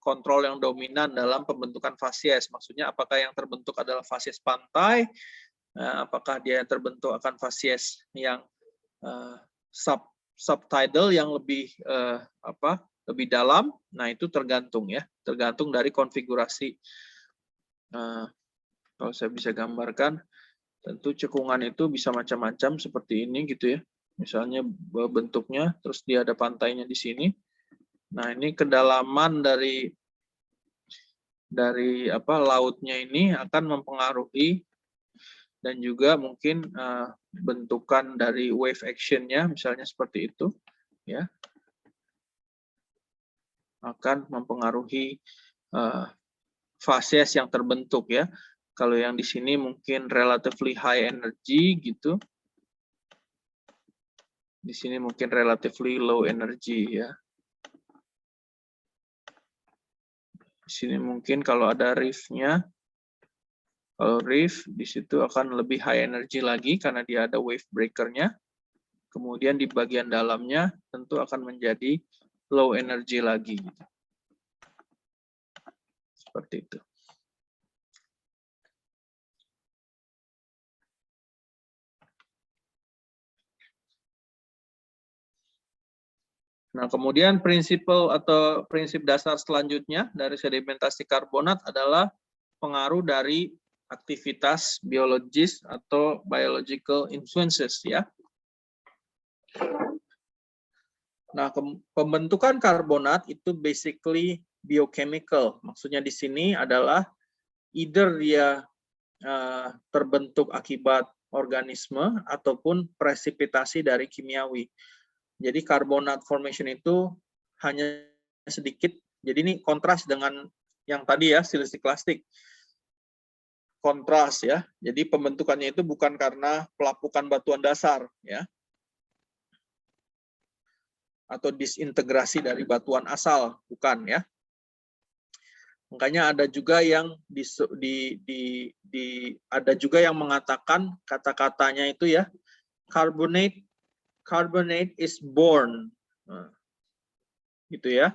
kontrol yang dominan dalam pembentukan fasies. Maksudnya apakah yang terbentuk adalah fasies pantai, apakah dia yang terbentuk akan fasies yang subtidal yang lebih lebih dalam. Nah, itu tergantung, ya, tergantung dari konfigurasi. Kalau saya bisa gambarkan, tentu cekungan itu bisa macam-macam seperti ini, gitu ya. Misalnya bentuknya, terus dia ada pantainya di sini. Nah, ini kedalaman dari lautnya ini akan mempengaruhi, dan juga mungkin bentukan dari wave action-nya, misalnya seperti itu, ya, akan mempengaruhi fasies yang terbentuk, ya. Kalau yang di sini mungkin relatively high energy, gitu. Di sini mungkin relatively low energy, ya. Di sini mungkin kalau ada reef-nya, kalau reef di situ akan lebih high energy lagi karena dia ada wave breaker-nya. Kemudian di bagian dalamnya tentu akan menjadi low energy lagi. Seperti itu. Nah, kemudian prinsip dasar selanjutnya dari sedimentasi karbonat adalah pengaruh dari aktivitas biologis atau biological influences, ya. Nah, pembentukan karbonat itu basically biochemical. Maksudnya di sini adalah either dia terbentuk akibat organisme ataupun presipitasi dari kimiawi. Jadi karbonat formation itu hanya sedikit. Jadi ini kontras dengan yang tadi, ya, siliciclastic. Kontras, ya. Jadi pembentukannya itu bukan karena pelapukan batuan dasar, ya, atau disintegrasi dari batuan asal, bukan, ya. Makanya ada juga yang ada juga yang mengatakan kata-katanya itu, ya, carbonate is born, nah, gitu, ya.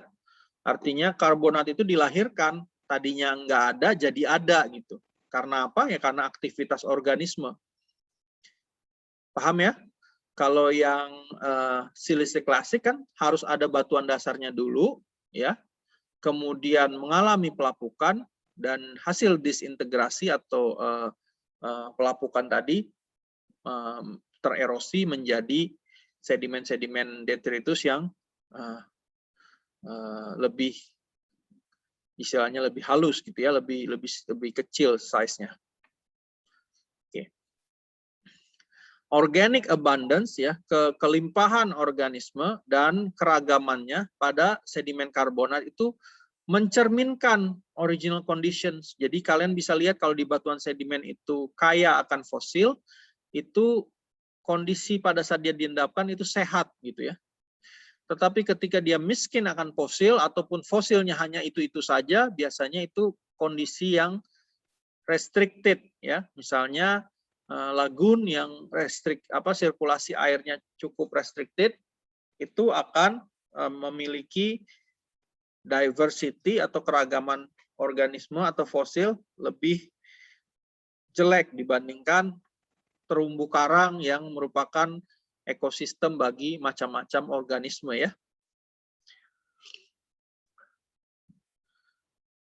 Artinya karbonat itu dilahirkan, tadinya nggak ada jadi ada, gitu. Karena apa? Ya karena aktivitas organisme. Paham, ya? Kalau yang siliciclastic kan harus ada batuan dasarnya dulu, ya. Kemudian mengalami pelapukan dan hasil disintegrasi atau pelapukan tadi tererosi menjadi sedimen-sedimen detritus yang lebih istilahnya lebih halus gitu ya, lebih kecil size-nya. Oke. Organic abundance ya, kelimpahan organisme dan keragamannya pada sedimen karbonat itu mencerminkan original conditions. Jadi kalian bisa lihat kalau di batuan sedimen itu kaya akan fosil, itu kondisi pada saat dia diendapkan itu sehat gitu ya. Tetapi ketika dia miskin akan fosil ataupun fosilnya hanya itu-itu saja, biasanya itu kondisi yang restricted ya. Misalnya lagun yang sirkulasi airnya cukup restricted itu akan memiliki diversity atau keragaman organisme atau fosil lebih jelek dibandingkan terumbu karang yang merupakan ekosistem bagi macam-macam organisme ya.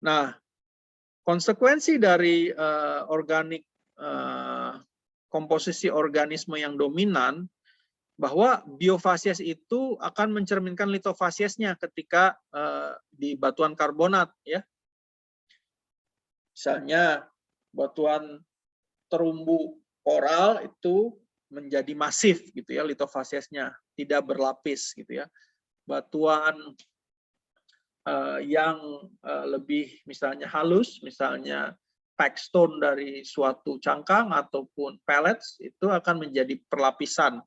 Nah, konsekuensi dari komposisi organisme yang dominan bahwa biofasies itu akan mencerminkan litofasiesnya ketika di batuan karbonat ya. Misalnya batuan terumbu koral itu menjadi masif gitu ya litofasiesnya, tidak berlapis gitu ya. Batuan yang lebih misalnya halus, misalnya pack stone dari suatu cangkang ataupun pellets itu akan menjadi perlapisan.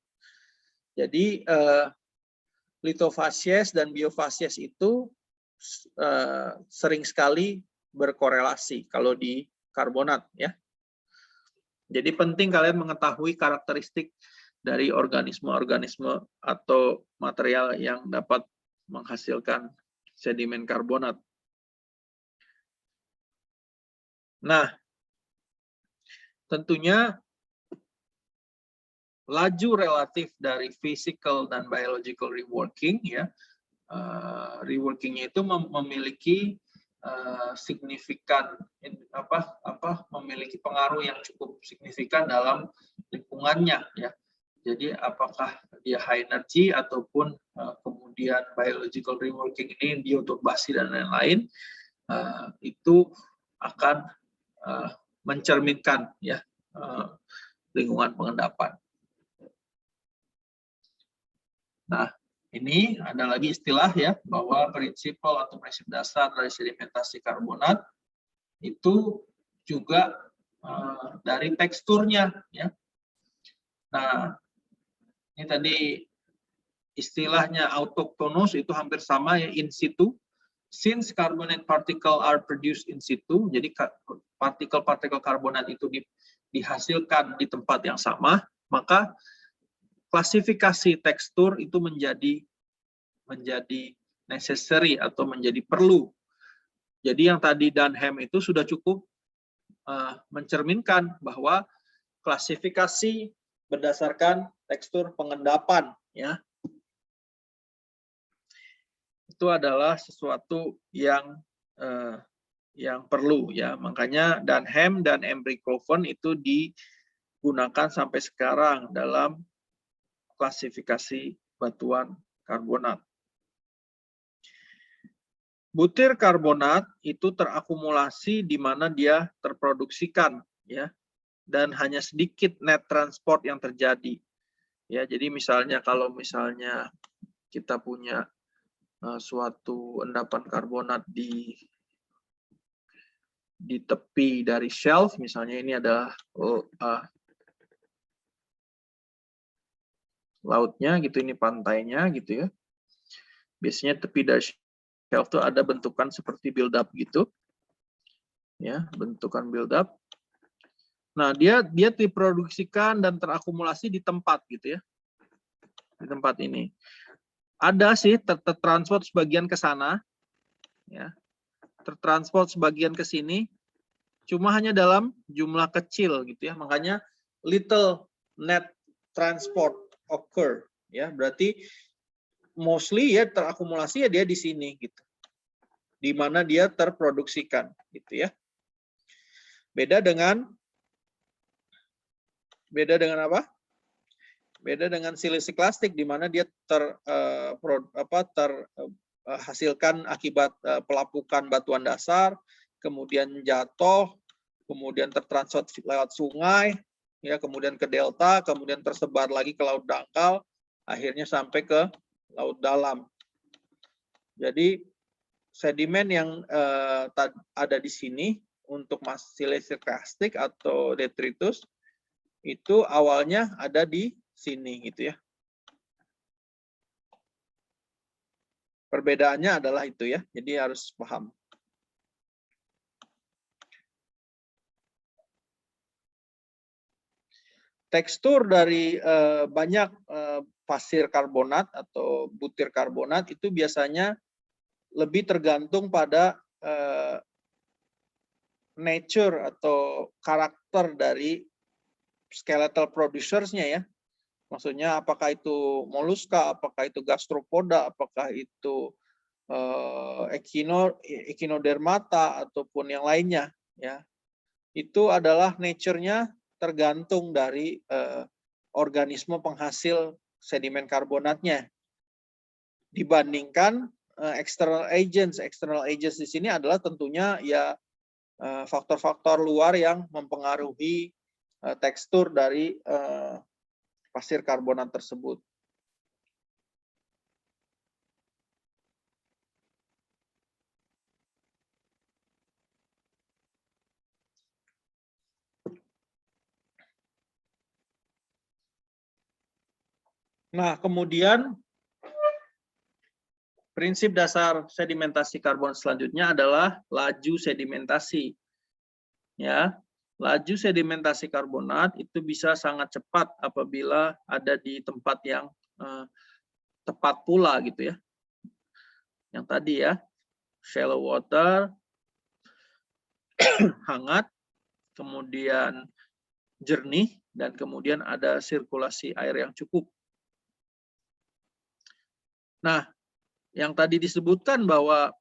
Jadi litofasies dan biofasies itu sering sekali berkorelasi kalau di karbonat ya. Jadi penting kalian mengetahui karakteristik dari organisme-organisme atau material yang dapat menghasilkan sedimen karbonat. Nah, tentunya laju relatif dari physical dan biological reworking ya, reworkingnya itu memiliki signifikan memiliki pengaruh yang cukup signifikan dalam lingkungannya ya. Jadi apakah dia high energy ataupun kemudian biological reworking ini bioturbasi dan lain-lain itu akan mencerminkan ya lingkungan pengendapan. Nah, ini ada lagi istilah ya bahwa prinsip dasar dari sedimentasi karbonat itu juga dari teksturnya ya. Nah, ini tadi istilahnya autochthonous itu hampir sama ya, in situ. Since carbonate particle are produced in situ, jadi partikel-partikel karbonat itu dihasilkan di tempat yang sama, maka klasifikasi tekstur itu menjadi necessary atau menjadi perlu. Jadi yang tadi Dunham itu sudah cukup mencerminkan bahwa klasifikasi berdasarkan tekstur pengendapan ya. Itu adalah sesuatu yang perlu ya. Makanya Dunham dan Embry-Cloven itu digunakan sampai sekarang dalam klasifikasi batuan karbonat. Butir karbonat itu terakumulasi di mana dia terproduksikan ya, dan hanya sedikit net transport yang terjadi. Ya, jadi misalnya kalau misalnya kita punya suatu endapan karbonat di tepi dari shelf, misalnya ini adalah lautnya gitu, ini pantainya gitu ya. Biasanya tepi dari shelf itu ada bentukan seperti build up gitu. Ya, bentukan build up. Nah, dia diproduksikan dan terakumulasi di tempat gitu ya. Di tempat ini. Ada sih tertransport sebagian ke sana ya. Tertransport sebagian ke sini. Cuma hanya dalam jumlah kecil gitu ya. Makanya little net transport occur ya, berarti mostly ya terakumulasi ya dia di sini gitu, di mana dia terproduksikan gitu ya. Beda dengan apa? Beda dengan siliciclastic di mana dia terhasilkan akibat pelapukan batuan dasar, kemudian jatuh, kemudian tertransfer lewat sungai, ya, kemudian ke delta, kemudian tersebar lagi ke laut dangkal, akhirnya sampai ke laut dalam. Jadi sedimen yang ada di sini untuk siliciclastic atau detritus itu awalnya ada di sini gitu ya. Perbedaannya adalah itu ya. Jadi harus paham. Tekstur dari banyak pasir karbonat atau butir karbonat itu biasanya lebih tergantung pada nature atau karakter dari skeletal producers-nya ya. Maksudnya apakah itu moluska, apakah itu gastropoda, apakah itu echinodermata ataupun yang lainnya ya. Itu adalah nature-nya tergantung dari organisme penghasil sedimen karbonatnya. Dibandingkan external agents. External agents di sini adalah tentunya ya faktor-faktor luar yang mempengaruhi tekstur dari pasir karbonat tersebut. Nah, kemudian prinsip dasar sedimentasi karbon selanjutnya adalah laju sedimentasi. Ya, laju sedimentasi karbonat itu bisa sangat cepat apabila ada di tempat yang tepat pula gitu ya. Yang tadi ya, shallow water, hangat, kemudian jernih, dan kemudian ada sirkulasi air yang cukup. Nah, yang tadi disebutkan bahwa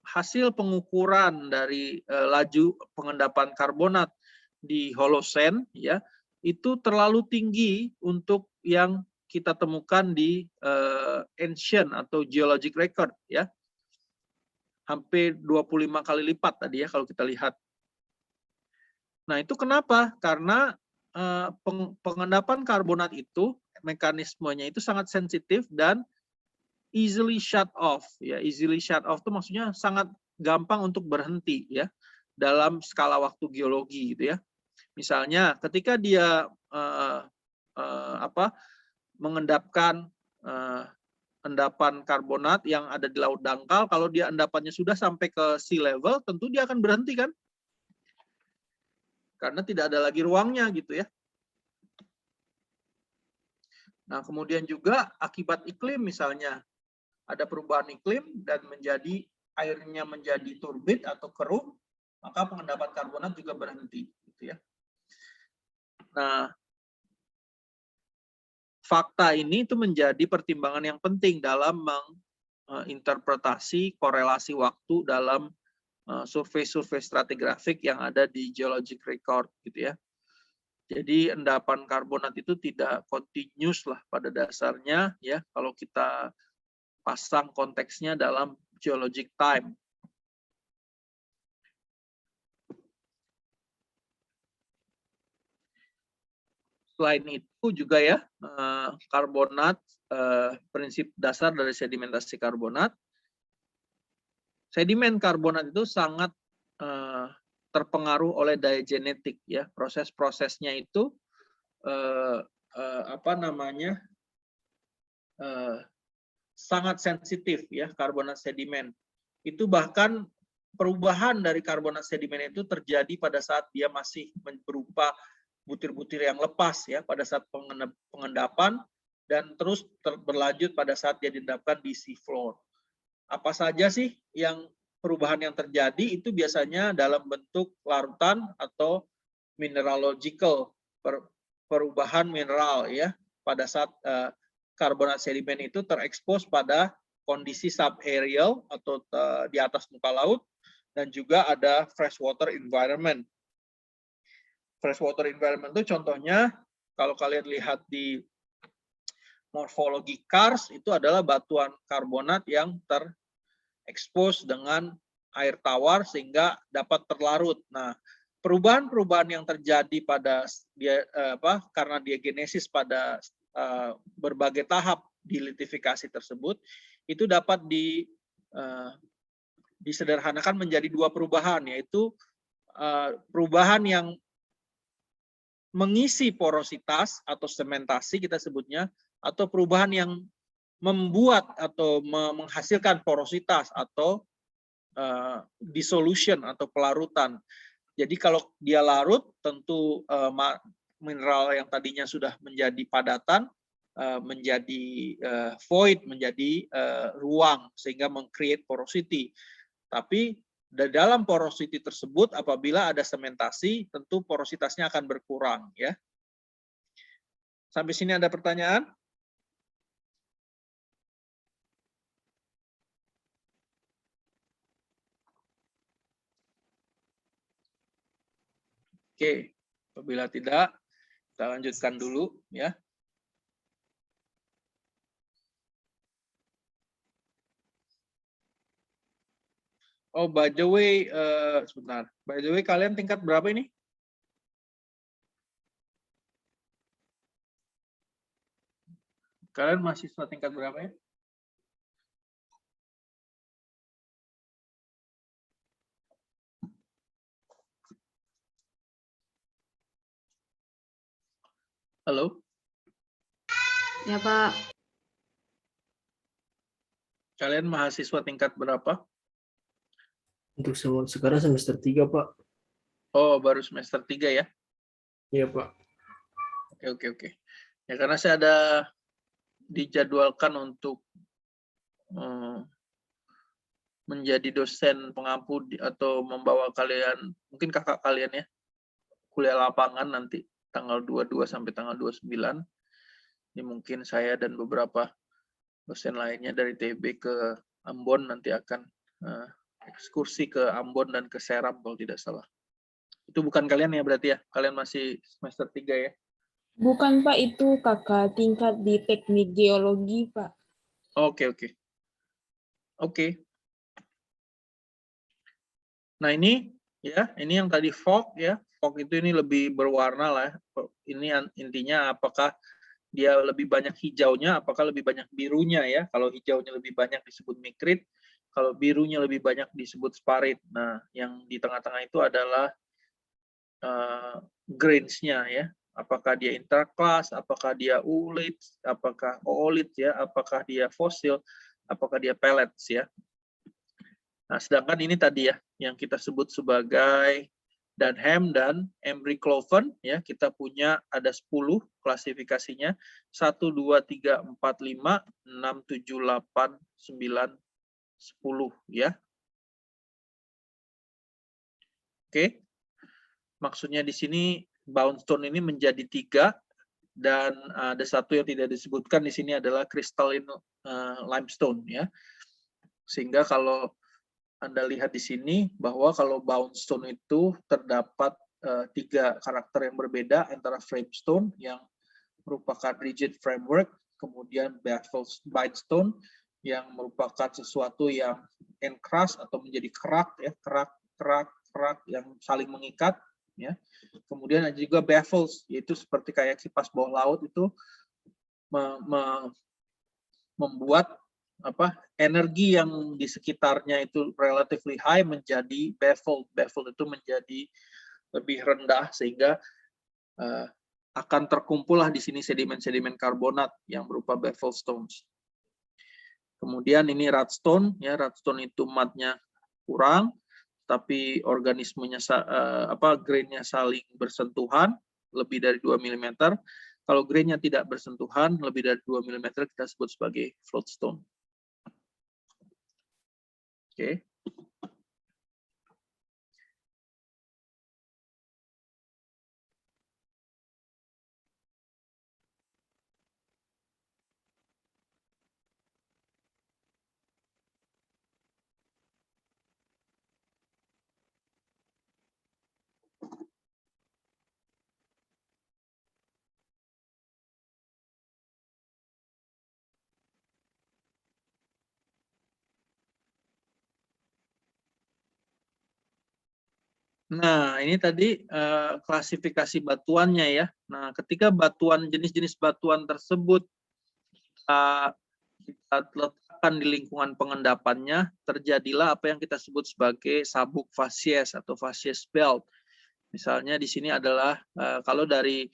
hasil pengukuran dari laju pengendapan karbonat di Holocene ya itu terlalu tinggi untuk yang kita temukan di ancient atau geologic record ya. Hampir 25 kali lipat tadi ya kalau kita lihat. Nah, itu kenapa? Karena pengendapan karbonat itu mekanismenya itu sangat sensitif dan easily shut off ya. Easily shut off itu maksudnya sangat gampang untuk berhenti ya dalam skala waktu geologi gitu ya. Misalnya ketika dia mengendapkan endapan karbonat yang ada di laut dangkal, kalau dia endapannya sudah sampai ke sea level, tentu dia akan berhenti kan? Karena tidak ada lagi ruangnya gitu ya. Nah, kemudian juga akibat iklim misalnya, ada perubahan iklim dan airnya menjadi turbid atau keruh, maka pengendapan karbonat juga berhenti gitu ya. Nah, fakta ini itu menjadi pertimbangan yang penting dalam menginterpretasi korelasi waktu dalam survei-survei stratigrafik yang ada di geologic record gitu ya. Jadi endapan karbonat itu tidak continuous lah pada dasarnya ya kalau kita pasang konteksnya dalam geologic time. Selain itu juga ya karbonat, prinsip dasar dari sedimentasi karbonat, sedimen karbonat itu sangat terpengaruh oleh daya genetik ya. Proses-prosesnya itu sangat sensitif ya karbonat sedimen. Itu bahkan perubahan dari karbonat sedimen itu terjadi pada saat dia masih berupa butir-butir yang lepas ya pada saat pengendapan dan terus berlanjut pada saat dia diendapkan di sea floor. Apa saja sih yang perubahan yang terjadi itu biasanya dalam bentuk larutan atau mineralogical, perubahan mineral ya pada saat karbonat sedimen itu terekspos pada kondisi subaerial atau di atas muka laut dan juga ada freshwater environment. Freshwater environment itu contohnya kalau kalian lihat di morfologi karst itu adalah batuan karbonat yang terekspos dengan air tawar sehingga dapat terlarut. Nah, perubahan-perubahan yang terjadi pada dia karena dia genesis pada berbagai tahap di litifikasi tersebut itu dapat disederhanakan menjadi dua perubahan, yaitu perubahan yang mengisi porositas atau sementasi kita sebutnya, atau perubahan yang membuat atau menghasilkan porositas atau dissolution atau pelarutan. Jadi kalau dia larut, tentu mineral yang tadinya sudah menjadi padatan menjadi void, menjadi ruang sehingga meng-create porosity. Tapi di dalam porosity tersebut apabila ada sementasi, tentu porositasnya akan berkurang ya. Sampai sini ada pertanyaan? Oke, apabila tidak, kita lanjutkan dulu ya. Oh, by the way, sebentar. By the way, kalian tingkat berapa ini? Kalian mahasiswa tingkat berapa ya? Halo? Ya, Pak. Kalian mahasiswa tingkat berapa? Untuk sekarang semester 3, Pak. Oh, baru semester 3 ya? Iya, Pak. Oke. Ya, karena saya ada dijadwalkan untuk menjadi dosen pengampu atau membawa kalian, mungkin kakak kalian ya, kuliah lapangan nanti tanggal 22 sampai tanggal 29. Ini mungkin saya dan beberapa dosen lainnya dari TB ke Ambon nanti akan ekskursi ke Ambon dan ke Seram kalau tidak salah. Itu bukan kalian ya berarti ya? Kalian masih semester 3 ya? Bukan, Pak, itu kakak tingkat di teknik geologi, Pak. Oke. Nah ini ya, ini yang tadi fog ya. Fog itu ini lebih berwarna lah. Ini intinya apakah dia lebih banyak hijaunya, apakah lebih banyak birunya ya. Kalau hijaunya lebih banyak disebut mikrit, kalau birunya lebih banyak disebut sparit. Nah, yang di tengah-tengah itu adalah grains-nya ya. Apakah dia interclass, apakah dia oolith, apakah oolith ya, apakah dia fosil, apakah dia pellets ya. Nah, sedangkan ini tadi ya yang kita sebut sebagai Dunham dan Embry-Cloven ya, kita punya ada 10 klasifikasinya, 1 2 3 4 5 6 7 8 9 10 ya. Oke. Maksudnya di sini boundstone ini menjadi 3 dan ada satu yang tidak disebutkan di sini adalah crystalline limestone ya. Sehingga kalau Anda lihat di sini bahwa kalau boundstone itu terdapat 3 karakter yang berbeda antara framestone yang merupakan rigid framework, kemudian baffled bindstone yang merupakan sesuatu yang encrust atau menjadi kerak ya, kerak yang saling mengikat ya. Kemudian ada juga baffles, yaitu seperti kayak kipas bawah laut itu membuat energi yang di sekitarnya itu relatively high menjadi baffled. Baffled itu menjadi lebih rendah sehingga akan terkumpullah di sini sedimen-sedimen karbonat yang berupa baffle stones. Kemudian ini rudstone ya, rudstone itu matnya kurang tapi organismenya grainnya saling bersentuhan lebih dari 2 mm. Kalau grainnya tidak bersentuhan lebih dari 2 mm kita sebut sebagai floatstone. Oke. Nah, ini tadi klasifikasi batuannya ya. Nah, ketika batuan jenis-jenis batuan tersebut kita letakkan di lingkungan pengendapannya, terjadilah apa yang kita sebut sebagai sabuk fasies atau fasies belt. Misalnya di sini adalah kalau dari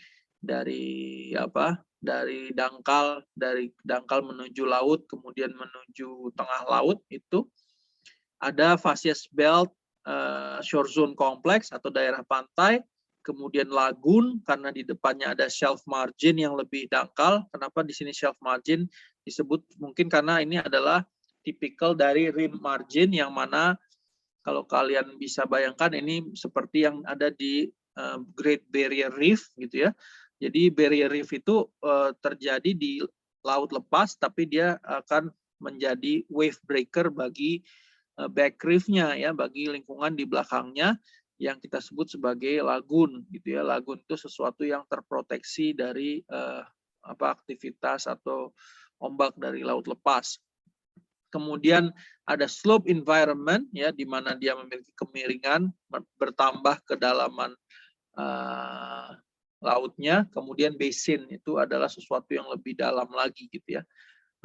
dangkal menuju laut, kemudian menuju tengah laut, itu ada fasies belt, shore zone kompleks atau daerah pantai, kemudian lagun karena di depannya ada shelf margin yang lebih dangkal. Kenapa di sini shelf margin disebut? Mungkin karena ini adalah tipikal dari rim margin, yang mana kalau kalian bisa bayangkan ini seperti yang ada di Great Barrier Reef gitu ya. Jadi Barrier Reef itu terjadi di laut lepas, tapi dia akan menjadi wave breaker bagi back reef-nya ya, bagi lingkungan di belakangnya yang kita sebut sebagai lagun gitu ya. Lagun itu sesuatu yang terproteksi dari aktivitas atau ombak dari laut lepas. Kemudian ada slope environment ya, di mana dia memiliki kemiringan bertambah kedalaman lautnya. Kemudian basin itu adalah sesuatu yang lebih dalam lagi gitu ya.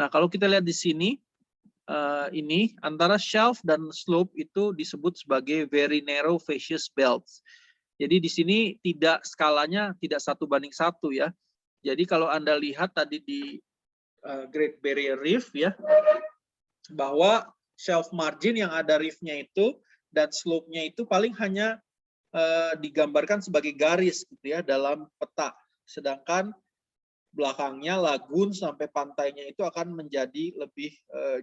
Nah, kalau kita lihat di sini ini antara shelf dan slope itu disebut sebagai very narrow facies belts. Jadi di sini tidak skalanya tidak 1:1 ya. Jadi kalau Anda lihat tadi di Great Barrier Reef ya, bahwa shelf margin yang ada reefnya itu dan slope-nya itu paling hanya digambarkan sebagai garis gitu ya dalam peta. Sedangkan belakangnya lagun sampai pantainya itu akan menjadi lebih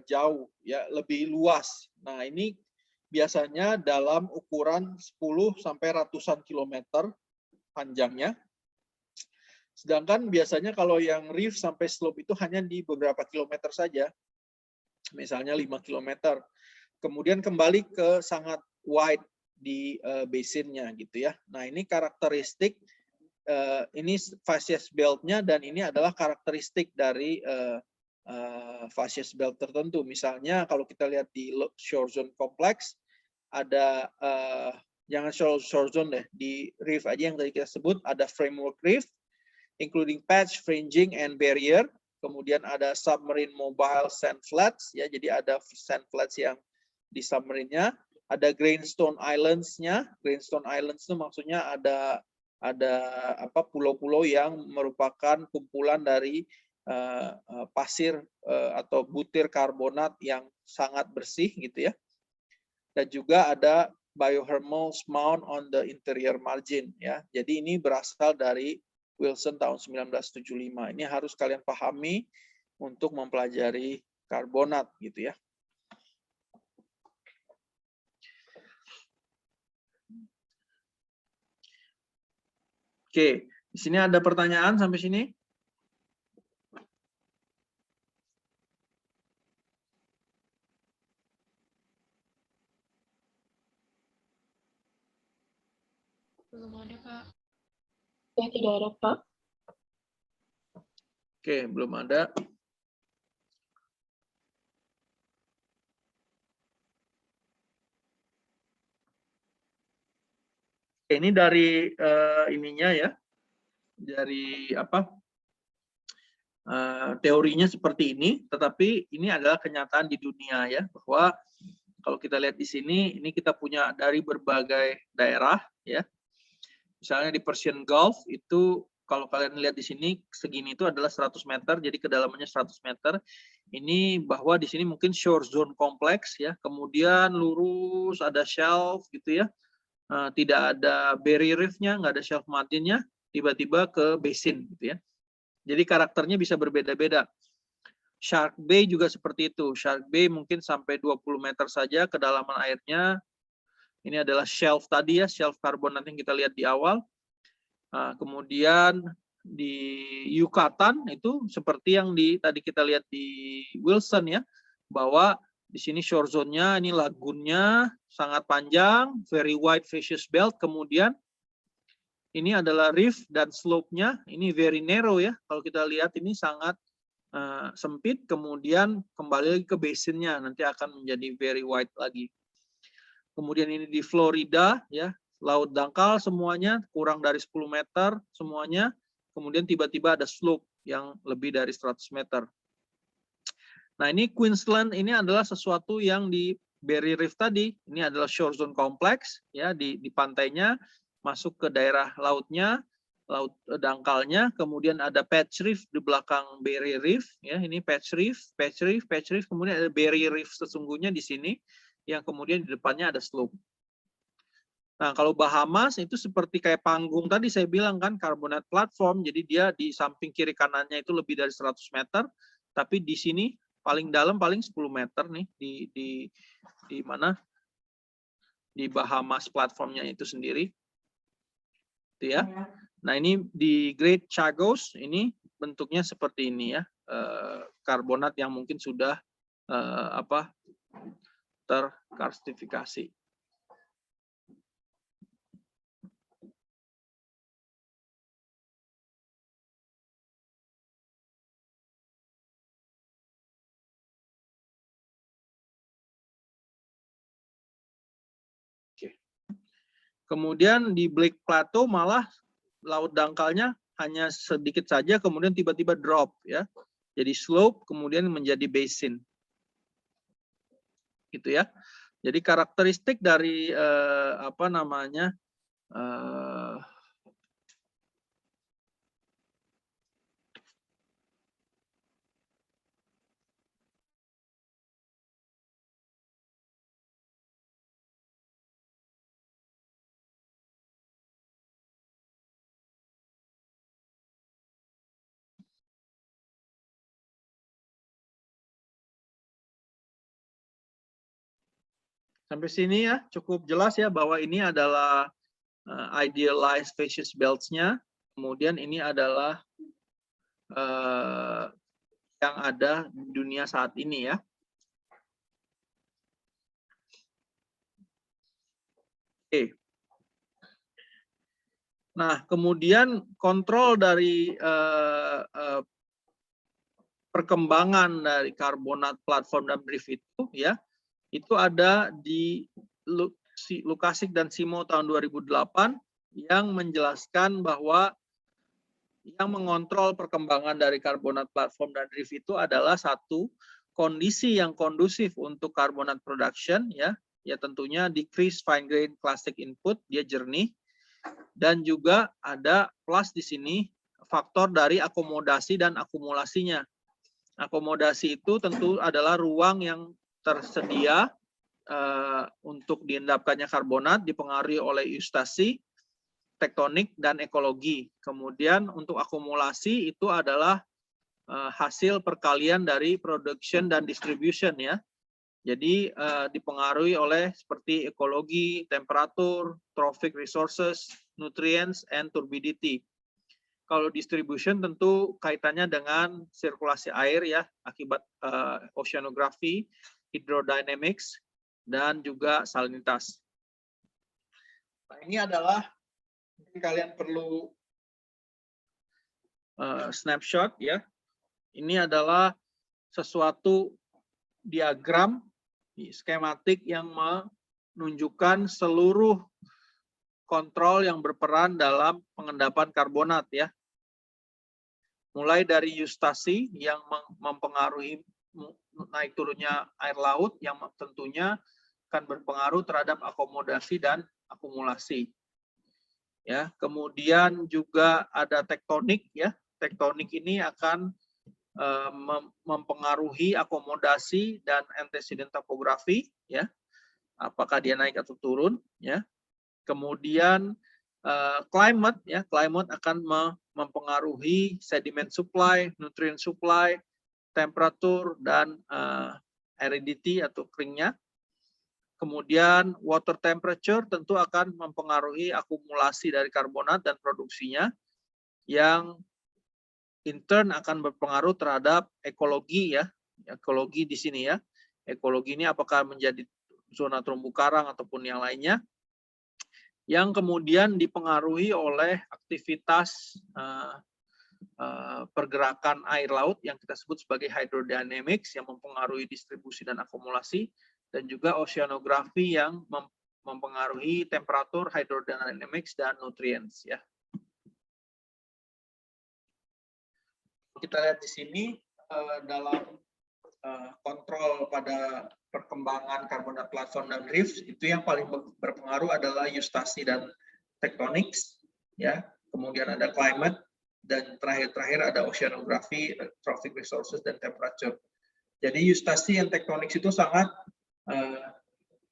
jauh ya, lebih luas. Nah, ini biasanya dalam ukuran 10 sampai ratusan kilometer panjangnya. Sedangkan biasanya kalau yang reef sampai slope itu hanya di beberapa kilometer saja. Misalnya 5 kilometer. Kemudian kembali ke sangat wide di basinnya gitu ya. Nah, ini karakteristik ini facies belt-nya, dan ini adalah karakteristik dari facies belt tertentu. Misalnya kalau kita lihat di shore zone kompleks, ada jangan shore zone deh, di reef aja yang tadi kita sebut, ada framework reef, including patch, fringing, and barrier. Kemudian ada submarine mobile sand flats, ya, jadi ada sand flats yang di submarine-nya. Ada Greenstone Islands-nya. Greenstone Islands itu maksudnya ada pulau-pulau yang merupakan kumpulan dari pasir atau butir karbonat yang sangat bersih gitu ya. Dan juga ada biothermal mound on the interior margin ya. Jadi ini berasal dari Wilson tahun 1975. Ini harus kalian pahami untuk mempelajari karbonat gitu ya. Oke, di sini ada pertanyaan sampai sini? Belum ada, Pak. Ya, tidak ada, Pak. Oke, belum ada. Ini dari ininya ya, dari teorinya seperti ini, tetapi ini adalah kenyataan di dunia ya, bahwa kalau kita lihat di sini, ini kita punya dari berbagai daerah ya. Misalnya di Persian Gulf itu kalau kalian lihat di sini segini itu adalah 100 meter, jadi kedalamannya 100 meter. Ini bahwa di sini mungkin shore zone kompleks ya, kemudian lurus ada shelf gitu ya. Tidak ada barrier reef-nya, nggak ada shelf margin-nya, tiba-tiba ke basin gitu ya. Jadi karakternya bisa berbeda-beda. Shark Bay juga seperti itu. Shark Bay mungkin sampai 20 meter saja kedalaman airnya. Ini adalah shelf tadi ya, shelf karbonat yang kita lihat di awal. Kemudian di Yucatan itu seperti yang tadi kita lihat di Wilson ya, bahwa di sini shore zone-nya, ini lagunnya sangat panjang, very wide facies belt. Kemudian ini adalah reef dan slope-nya, ini very narrow ya. Kalau kita lihat ini sangat sempit, kemudian kembali lagi ke basin-nya, nanti akan menjadi very wide lagi. Kemudian ini di Florida ya, laut dangkal semuanya kurang dari 10 meter semuanya, kemudian tiba-tiba ada slope yang lebih dari 100 meter. Nah, ini Queensland ini adalah sesuatu yang di Barrier Reef tadi, ini adalah shore zone complex ya, di pantainya masuk ke daerah lautnya, laut dangkalnya, kemudian ada patch reef di belakang Barrier Reef ya, ini patch reef, kemudian ada Barrier Reef sesungguhnya di sini yang kemudian di depannya ada slope. Nah, kalau Bahamas itu seperti kayak panggung tadi saya bilang kan, carbonate platform, jadi dia di samping kiri kanannya itu lebih dari 100 meter, tapi di sini paling dalam paling 10 meter nih di mana? Di Bahamas platformnya itu sendiri. Itu ya. Nah, ini di Great Chagos ini bentuknya seperti ini ya. Karbonat yang mungkin sudah terkarstifikasi. Kemudian di Blake Plateau malah laut dangkalnya hanya sedikit saja, kemudian tiba-tiba drop ya. Jadi slope kemudian menjadi basin. Gitu ya. Jadi karakteristik dari sampai sini ya cukup jelas ya bahwa ini adalah idealized facies belts-nya. Kemudian ini adalah yang ada di dunia saat ini ya. Oke. Nah, kemudian kontrol dari perkembangan dari karbonat platform dan reef itu ya, itu ada di Lukasik dan Simo tahun 2008 yang menjelaskan bahwa yang mengontrol perkembangan dari karbonat platform dan reef itu adalah satu, kondisi yang kondusif untuk karbonat production ya tentunya decrease fine grain clastic input, dia jernih, dan juga ada plus di sini faktor dari akomodasi dan akumulasinya. Akomodasi itu tentu adalah ruang yang tersedia untuk diendapkannya karbonat dipengaruhi oleh eustasi, tektonik, dan ekologi. Kemudian untuk akumulasi itu adalah hasil perkalian dari production dan distribution ya. Jadi dipengaruhi oleh seperti ekologi, temperatur, trophic resources, nutrients, and turbidity. Kalau distribution tentu kaitannya dengan sirkulasi air ya, akibat oceanography, hydrodynamics, dan juga salinitas. Nah, ini adalah mungkin kalian perlu snapshot ya. Ini adalah sesuatu diagram skematik yang menunjukkan seluruh kontrol yang berperan dalam pengendapan karbonat ya. Mulai dari eustasi yang mempengaruhi naik turunnya air laut yang tentunya akan berpengaruh terhadap akomodasi dan akumulasi. Ya, kemudian juga ada tektonik ya. Tektonik ini akan mempengaruhi akomodasi dan antecedent topografi ya. Apakah dia naik atau turun ya. Kemudian climate ya, climate akan mempengaruhi sediment supply, nutrient supply, temperatur, dan aridity atau keringnya. Kemudian water temperature tentu akan mempengaruhi akumulasi dari karbonat dan produksinya, yang in turn akan berpengaruh terhadap ekologi ya, ekologi di sini ya. Ekologi ini apakah menjadi zona terumbu karang ataupun yang lainnya, yang kemudian dipengaruhi oleh aktivitas pergerakan air laut yang kita sebut sebagai hydrodynamics yang mempengaruhi distribusi dan akumulasi, dan juga oceanografi yang mempengaruhi temperatur, hydrodynamics, dan nutrients ya. Kita lihat di sini dalam kontrol pada perkembangan karbonat platform dan reef, itu yang paling berpengaruh adalah eustasi dan tectonics ya. Kemudian ada climate, dan terakhir ada oceanography, trophic resources, dan temperature. Jadi eustasi dan tectonics itu sangat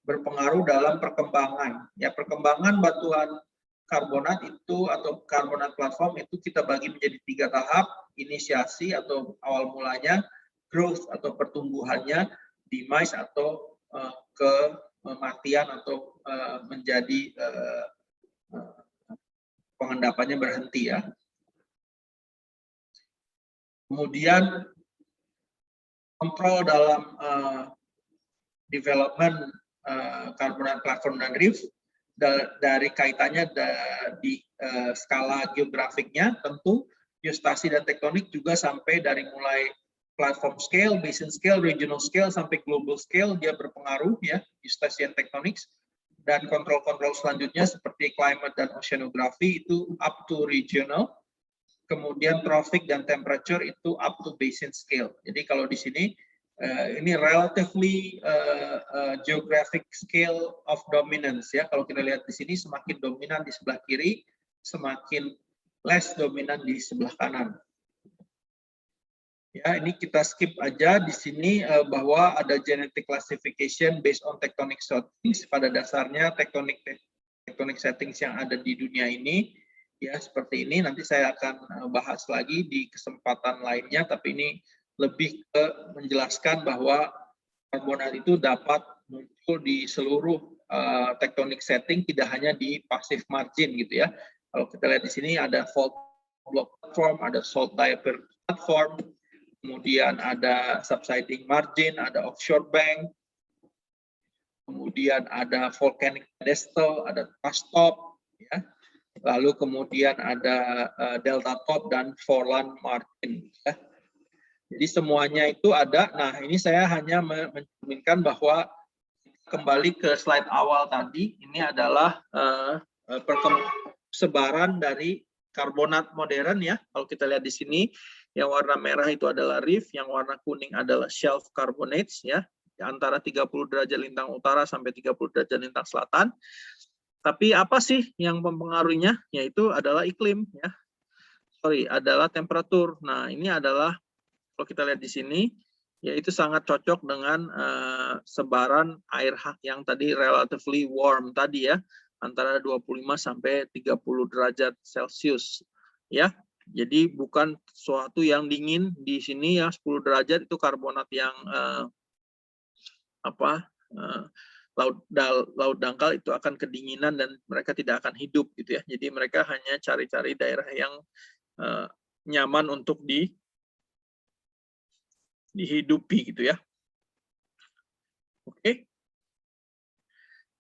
berpengaruh dalam perkembangan. Ya, perkembangan batuan karbonat itu atau karbonat platform itu kita bagi menjadi 3 tahap: inisiasi atau awal mulanya, growth atau pertumbuhannya, demise atau kematian atau menjadi pengendapannya berhenti ya. Kemudian kontrol dalam development karbonat platform dan reef dari kaitannya di skala geografiknya, tentu eustasi dan tektonik juga sampai dari mulai platform scale, basin scale, regional scale sampai global scale dia berpengaruh ya, eustasi dan tectonics. Dan kontrol-kontrol selanjutnya seperti climate dan oceanography itu up to regional. Kemudian trophic dan temperature itu up to basin scale. Jadi kalau di sini ini relatively geographic scale of dominance ya. Kalau kita lihat di sini semakin dominan di sebelah kiri, semakin less dominan di sebelah kanan. Ya, ini kita skip aja di sini bahwa ada genetic classification based on tectonic settings. Pada dasarnya tectonic settings yang ada di dunia ini ya seperti ini. Nanti saya akan bahas lagi di kesempatan lainnya, tapi ini lebih ke menjelaskan bahwa karbonat itu dapat muncul di seluruh tectonic setting, tidak hanya di passive margin gitu ya. Kalau kita lihat di sini ada fault block platform, ada salt diaper platform, kemudian ada subsiding margin, ada offshore bank, kemudian ada volcanic pedestal, ada thrust top, ya. Lalu kemudian ada delta top dan foreland margin. Ya. Jadi semuanya itu ada. Nah ini saya hanya mencerminkan bahwa kembali ke slide awal tadi, ini adalah sebaran dari karbonat modern ya. Kalau kita lihat di sini, yang warna merah itu adalah reef, yang warna kuning adalah shelf carbonates ya, antara 30 derajat lintang utara sampai 30 derajat lintang selatan. Tapi apa sih yang mempengaruhinya? Yaitu adalah iklim ya. Adalah temperatur. Nah, ini adalah kalau kita lihat di sini, yaitu sangat cocok dengan sebaran air yang tadi relatively warm tadi ya, antara 25 sampai 30 derajat Celcius ya. Jadi bukan sesuatu yang dingin di sini ya, 10 derajat itu karbonat yang laut dangkal itu akan kedinginan dan mereka tidak akan hidup gitu ya. Jadi mereka hanya cari-cari daerah yang nyaman untuk dihidupi gitu ya. Oke.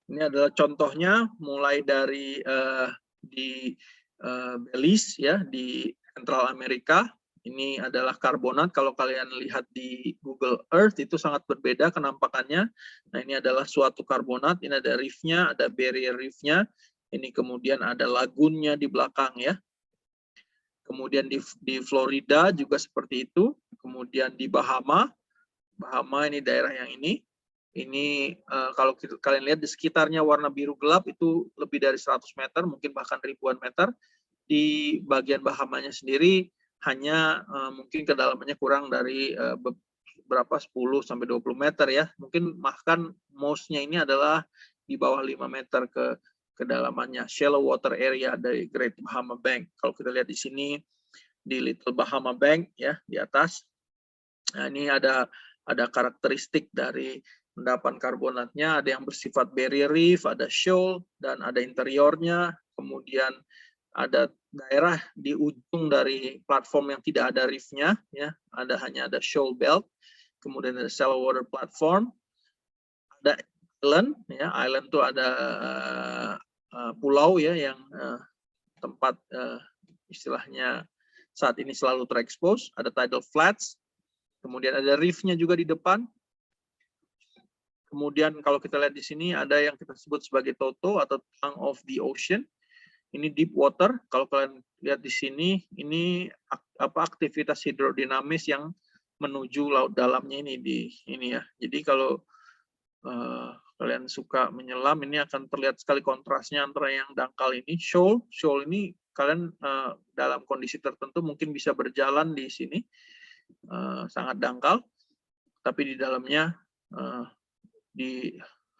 Ini adalah contohnya mulai dari di Belize ya, di Central Amerika. Ini adalah karbonat. Kalau kalian lihat di Google Earth itu sangat berbeda kenampakannya. Nah, ini adalah suatu karbonat. Ini ada reef-nya, ada barrier reef-nya. Ini kemudian ada lagunnya di belakang ya. Kemudian di Florida juga seperti itu. Kemudian di Bahama ini daerah yang ini. Ini kalau kalian lihat di sekitarnya warna biru gelap itu lebih dari 100 meter, mungkin bahkan ribuan meter. Di bagian Bahamanya sendiri hanya mungkin kedalamannya kurang dari berapa 10 sampai 20 meter ya. Mungkin bahkan most-nya ini adalah di bawah 5 meter ke kedalamannya. Shallow water area dari Great Bahama Bank. Kalau kita lihat di sini di Little Bahama Bank ya di atas. Nah, ini ada karakteristik dari endapan karbonatnya, ada yang bersifat barrier reef, ada shoal, dan ada interiornya, kemudian ada daerah di ujung dari platform yang tidak ada reef-nya, ya, hanya ada shoal belt, kemudian ada shallow water platform, ada island, ya, island itu ada pulau ya yang tempat istilahnya saat ini selalu terekspos, ada tidal flats, kemudian ada reef-nya juga di depan. Kemudian kalau kita lihat di sini ada yang kita sebut sebagai TOTO atau tongue of the ocean. Ini deep water. Kalau kalian lihat di sini, ini aktivitas hidrodinamis yang menuju laut dalamnya ini ya. Jadi kalau kalian suka menyelam, ini akan terlihat sekali kontrasnya antara yang dangkal ini. Shoal ini kalian dalam kondisi tertentu mungkin bisa berjalan di sini, sangat dangkal, tapi di dalamnya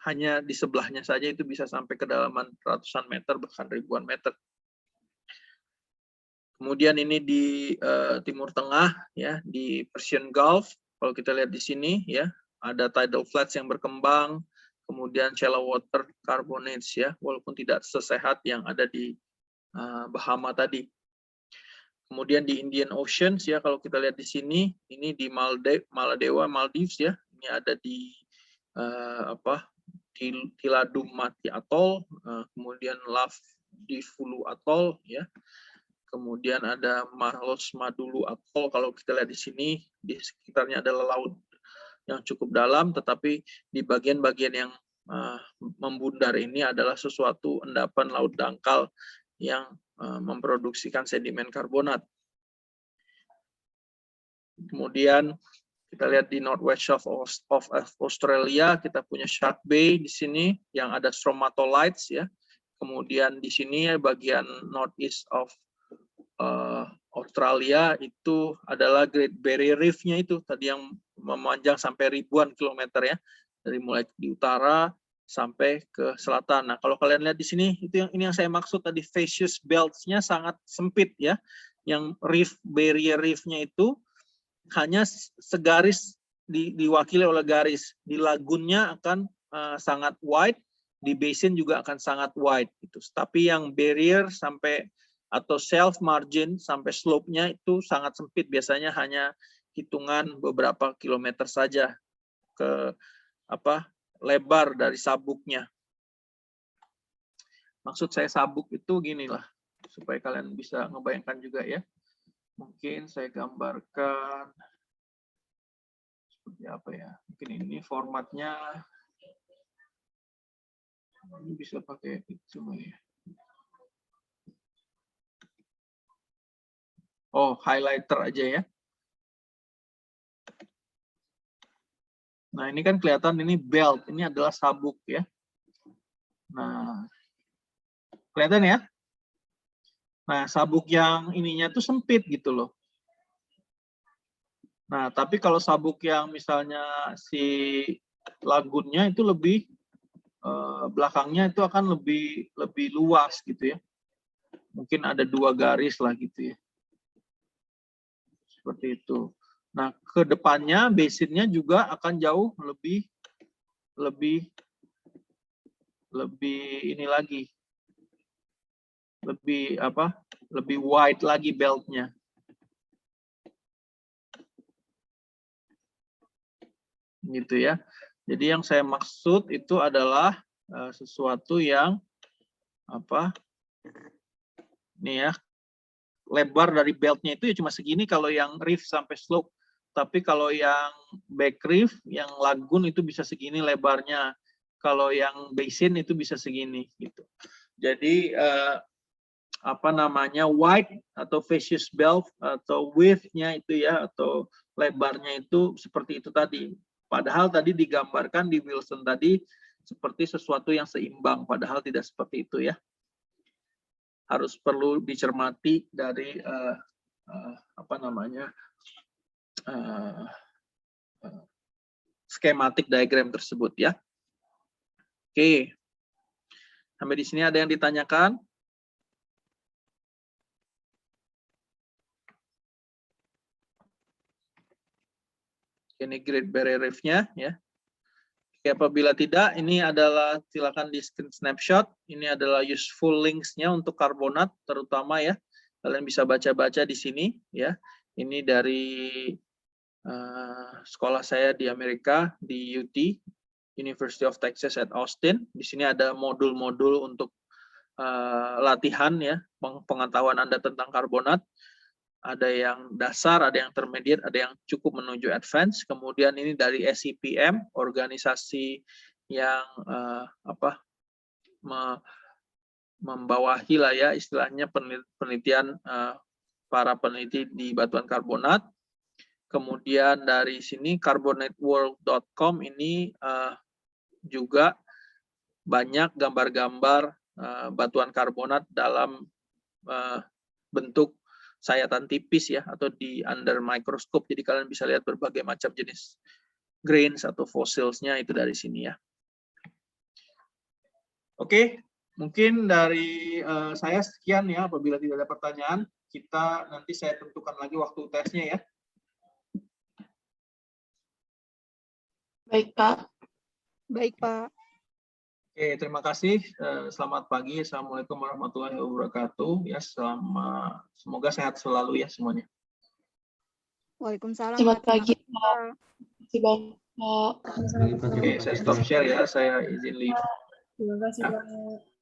hanya di sebelahnya saja itu bisa sampai kedalaman ratusan meter bahkan ribuan meter. Kemudian ini di Timur Tengah ya, di Persian Gulf. Kalau kita lihat di sini ya, ada tidal flats yang berkembang, kemudian shallow water carbonates ya, walaupun tidak sesehat yang ada di Bahama tadi. Kemudian di Indian Ocean ya, kalau kita lihat di sini, ini di Maldives ya, ini ada di Tiladum Mati Atoll, kemudian Lavdivulu Atoll ya. Kemudian ada Malos Madulu Atoll. Kalau kita lihat di sini, di sekitarnya adalah laut yang cukup dalam, tetapi di bagian-bagian yang membundar ini adalah sesuatu endapan laut dangkal yang memproduksikan sedimen karbonat. Kemudian kita lihat di Northwest Shelf of Australia, kita punya Shark Bay di sini yang ada stromatolites ya. Kemudian di sini bagian northeast of Australia itu adalah Great Barrier Reef-nya itu tadi yang memanjang sampai ribuan kilometer ya, dari mulai di utara sampai ke selatan. Nah, kalau kalian lihat di sini itu ini yang saya maksud tadi, facies belts-nya sangat sempit ya. Yang barrier reef-nya itu hanya segaris diwakili oleh garis. Di lagunnya akan sangat wide, di basin juga akan sangat wide gitu. Tapi yang barrier sampai atau self margin sampai slope-nya itu sangat sempit, biasanya hanya hitungan beberapa kilometer saja ke lebar dari sabuknya. Maksud saya sabuk itu ginilah, supaya kalian bisa ngebayangkan juga ya. Mungkin saya gambarkan seperti apa ya. Mungkin ini formatnya ini bisa pakai itu ya. Oh, highlighter aja ya. Nah, ini kan kelihatan ini belt, ini adalah sabuk ya. Nah, kelihatan ya? Nah, sabuk yang ininya tuh sempit gitu loh. Nah, tapi kalau sabuk yang misalnya si lagunnya itu lebih belakangnya itu akan lebih luas gitu ya. Mungkin ada 2 garis lah gitu ya. Seperti itu. Nah, ke depannya basinnya juga akan jauh lebih ini lagi. Lebih wide lagi beltnya. Gitu ya. Jadi yang saya maksud itu adalah sesuatu yang nih ya, lebar dari beltnya itu ya cuma segini kalau yang reef sampai slope. Tapi kalau yang back reef, yang lagun itu bisa segini lebarnya. Kalau yang basin itu bisa segini gitu. Jadi wide atau facies belt atau width-nya itu ya, atau lebarnya itu seperti itu tadi. Padahal tadi digambarkan di Wilson tadi seperti sesuatu yang seimbang, padahal tidak seperti itu ya. Harus perlu dicermati dari schematic diagram tersebut ya. Oke. Sampai di sini ada yang ditanyakan? Ini Great Barrier Reef-nya ya. Oke, apabila tidak, ini adalah silakan di screen snapshot. Ini adalah useful links-nya untuk karbonat terutama ya. Kalian bisa baca-baca di sini ya. Ini dari sekolah saya di Amerika di UT, University of Texas at Austin. Di sini ada modul-modul untuk latihan ya, pengetahuan Anda tentang karbonat. ada yang dasar, ada yang intermediate, ada yang cukup menuju advance. Kemudian ini dari SCPM, organisasi yang membawahi lah ya istilahnya penelitian para peneliti di batuan karbonat. Kemudian dari sini carbonatworld.com ini juga banyak gambar-gambar batuan karbonat dalam bentuk sayatan tipis ya, atau di under microscope. Jadi kalian bisa lihat berbagai macam jenis grains atau fossilsnya itu dari sini ya. Oke, mungkin dari saya sekian ya. Apabila tidak ada pertanyaan, nanti saya tentukan lagi waktu tesnya ya. Baik, Pak. Baik, Pak. Oke, terima kasih. Selamat pagi. Assalamualaikum warahmatullahi wabarakatuh. Ya, semoga sehat selalu ya semuanya. Waalaikumsalam. Selamat Pak. pagi, Terima Pak. kasih, Terima kasih banyak, Pak. Oke, saya stop share ya. Saya izin leave. Terima kasih banyak.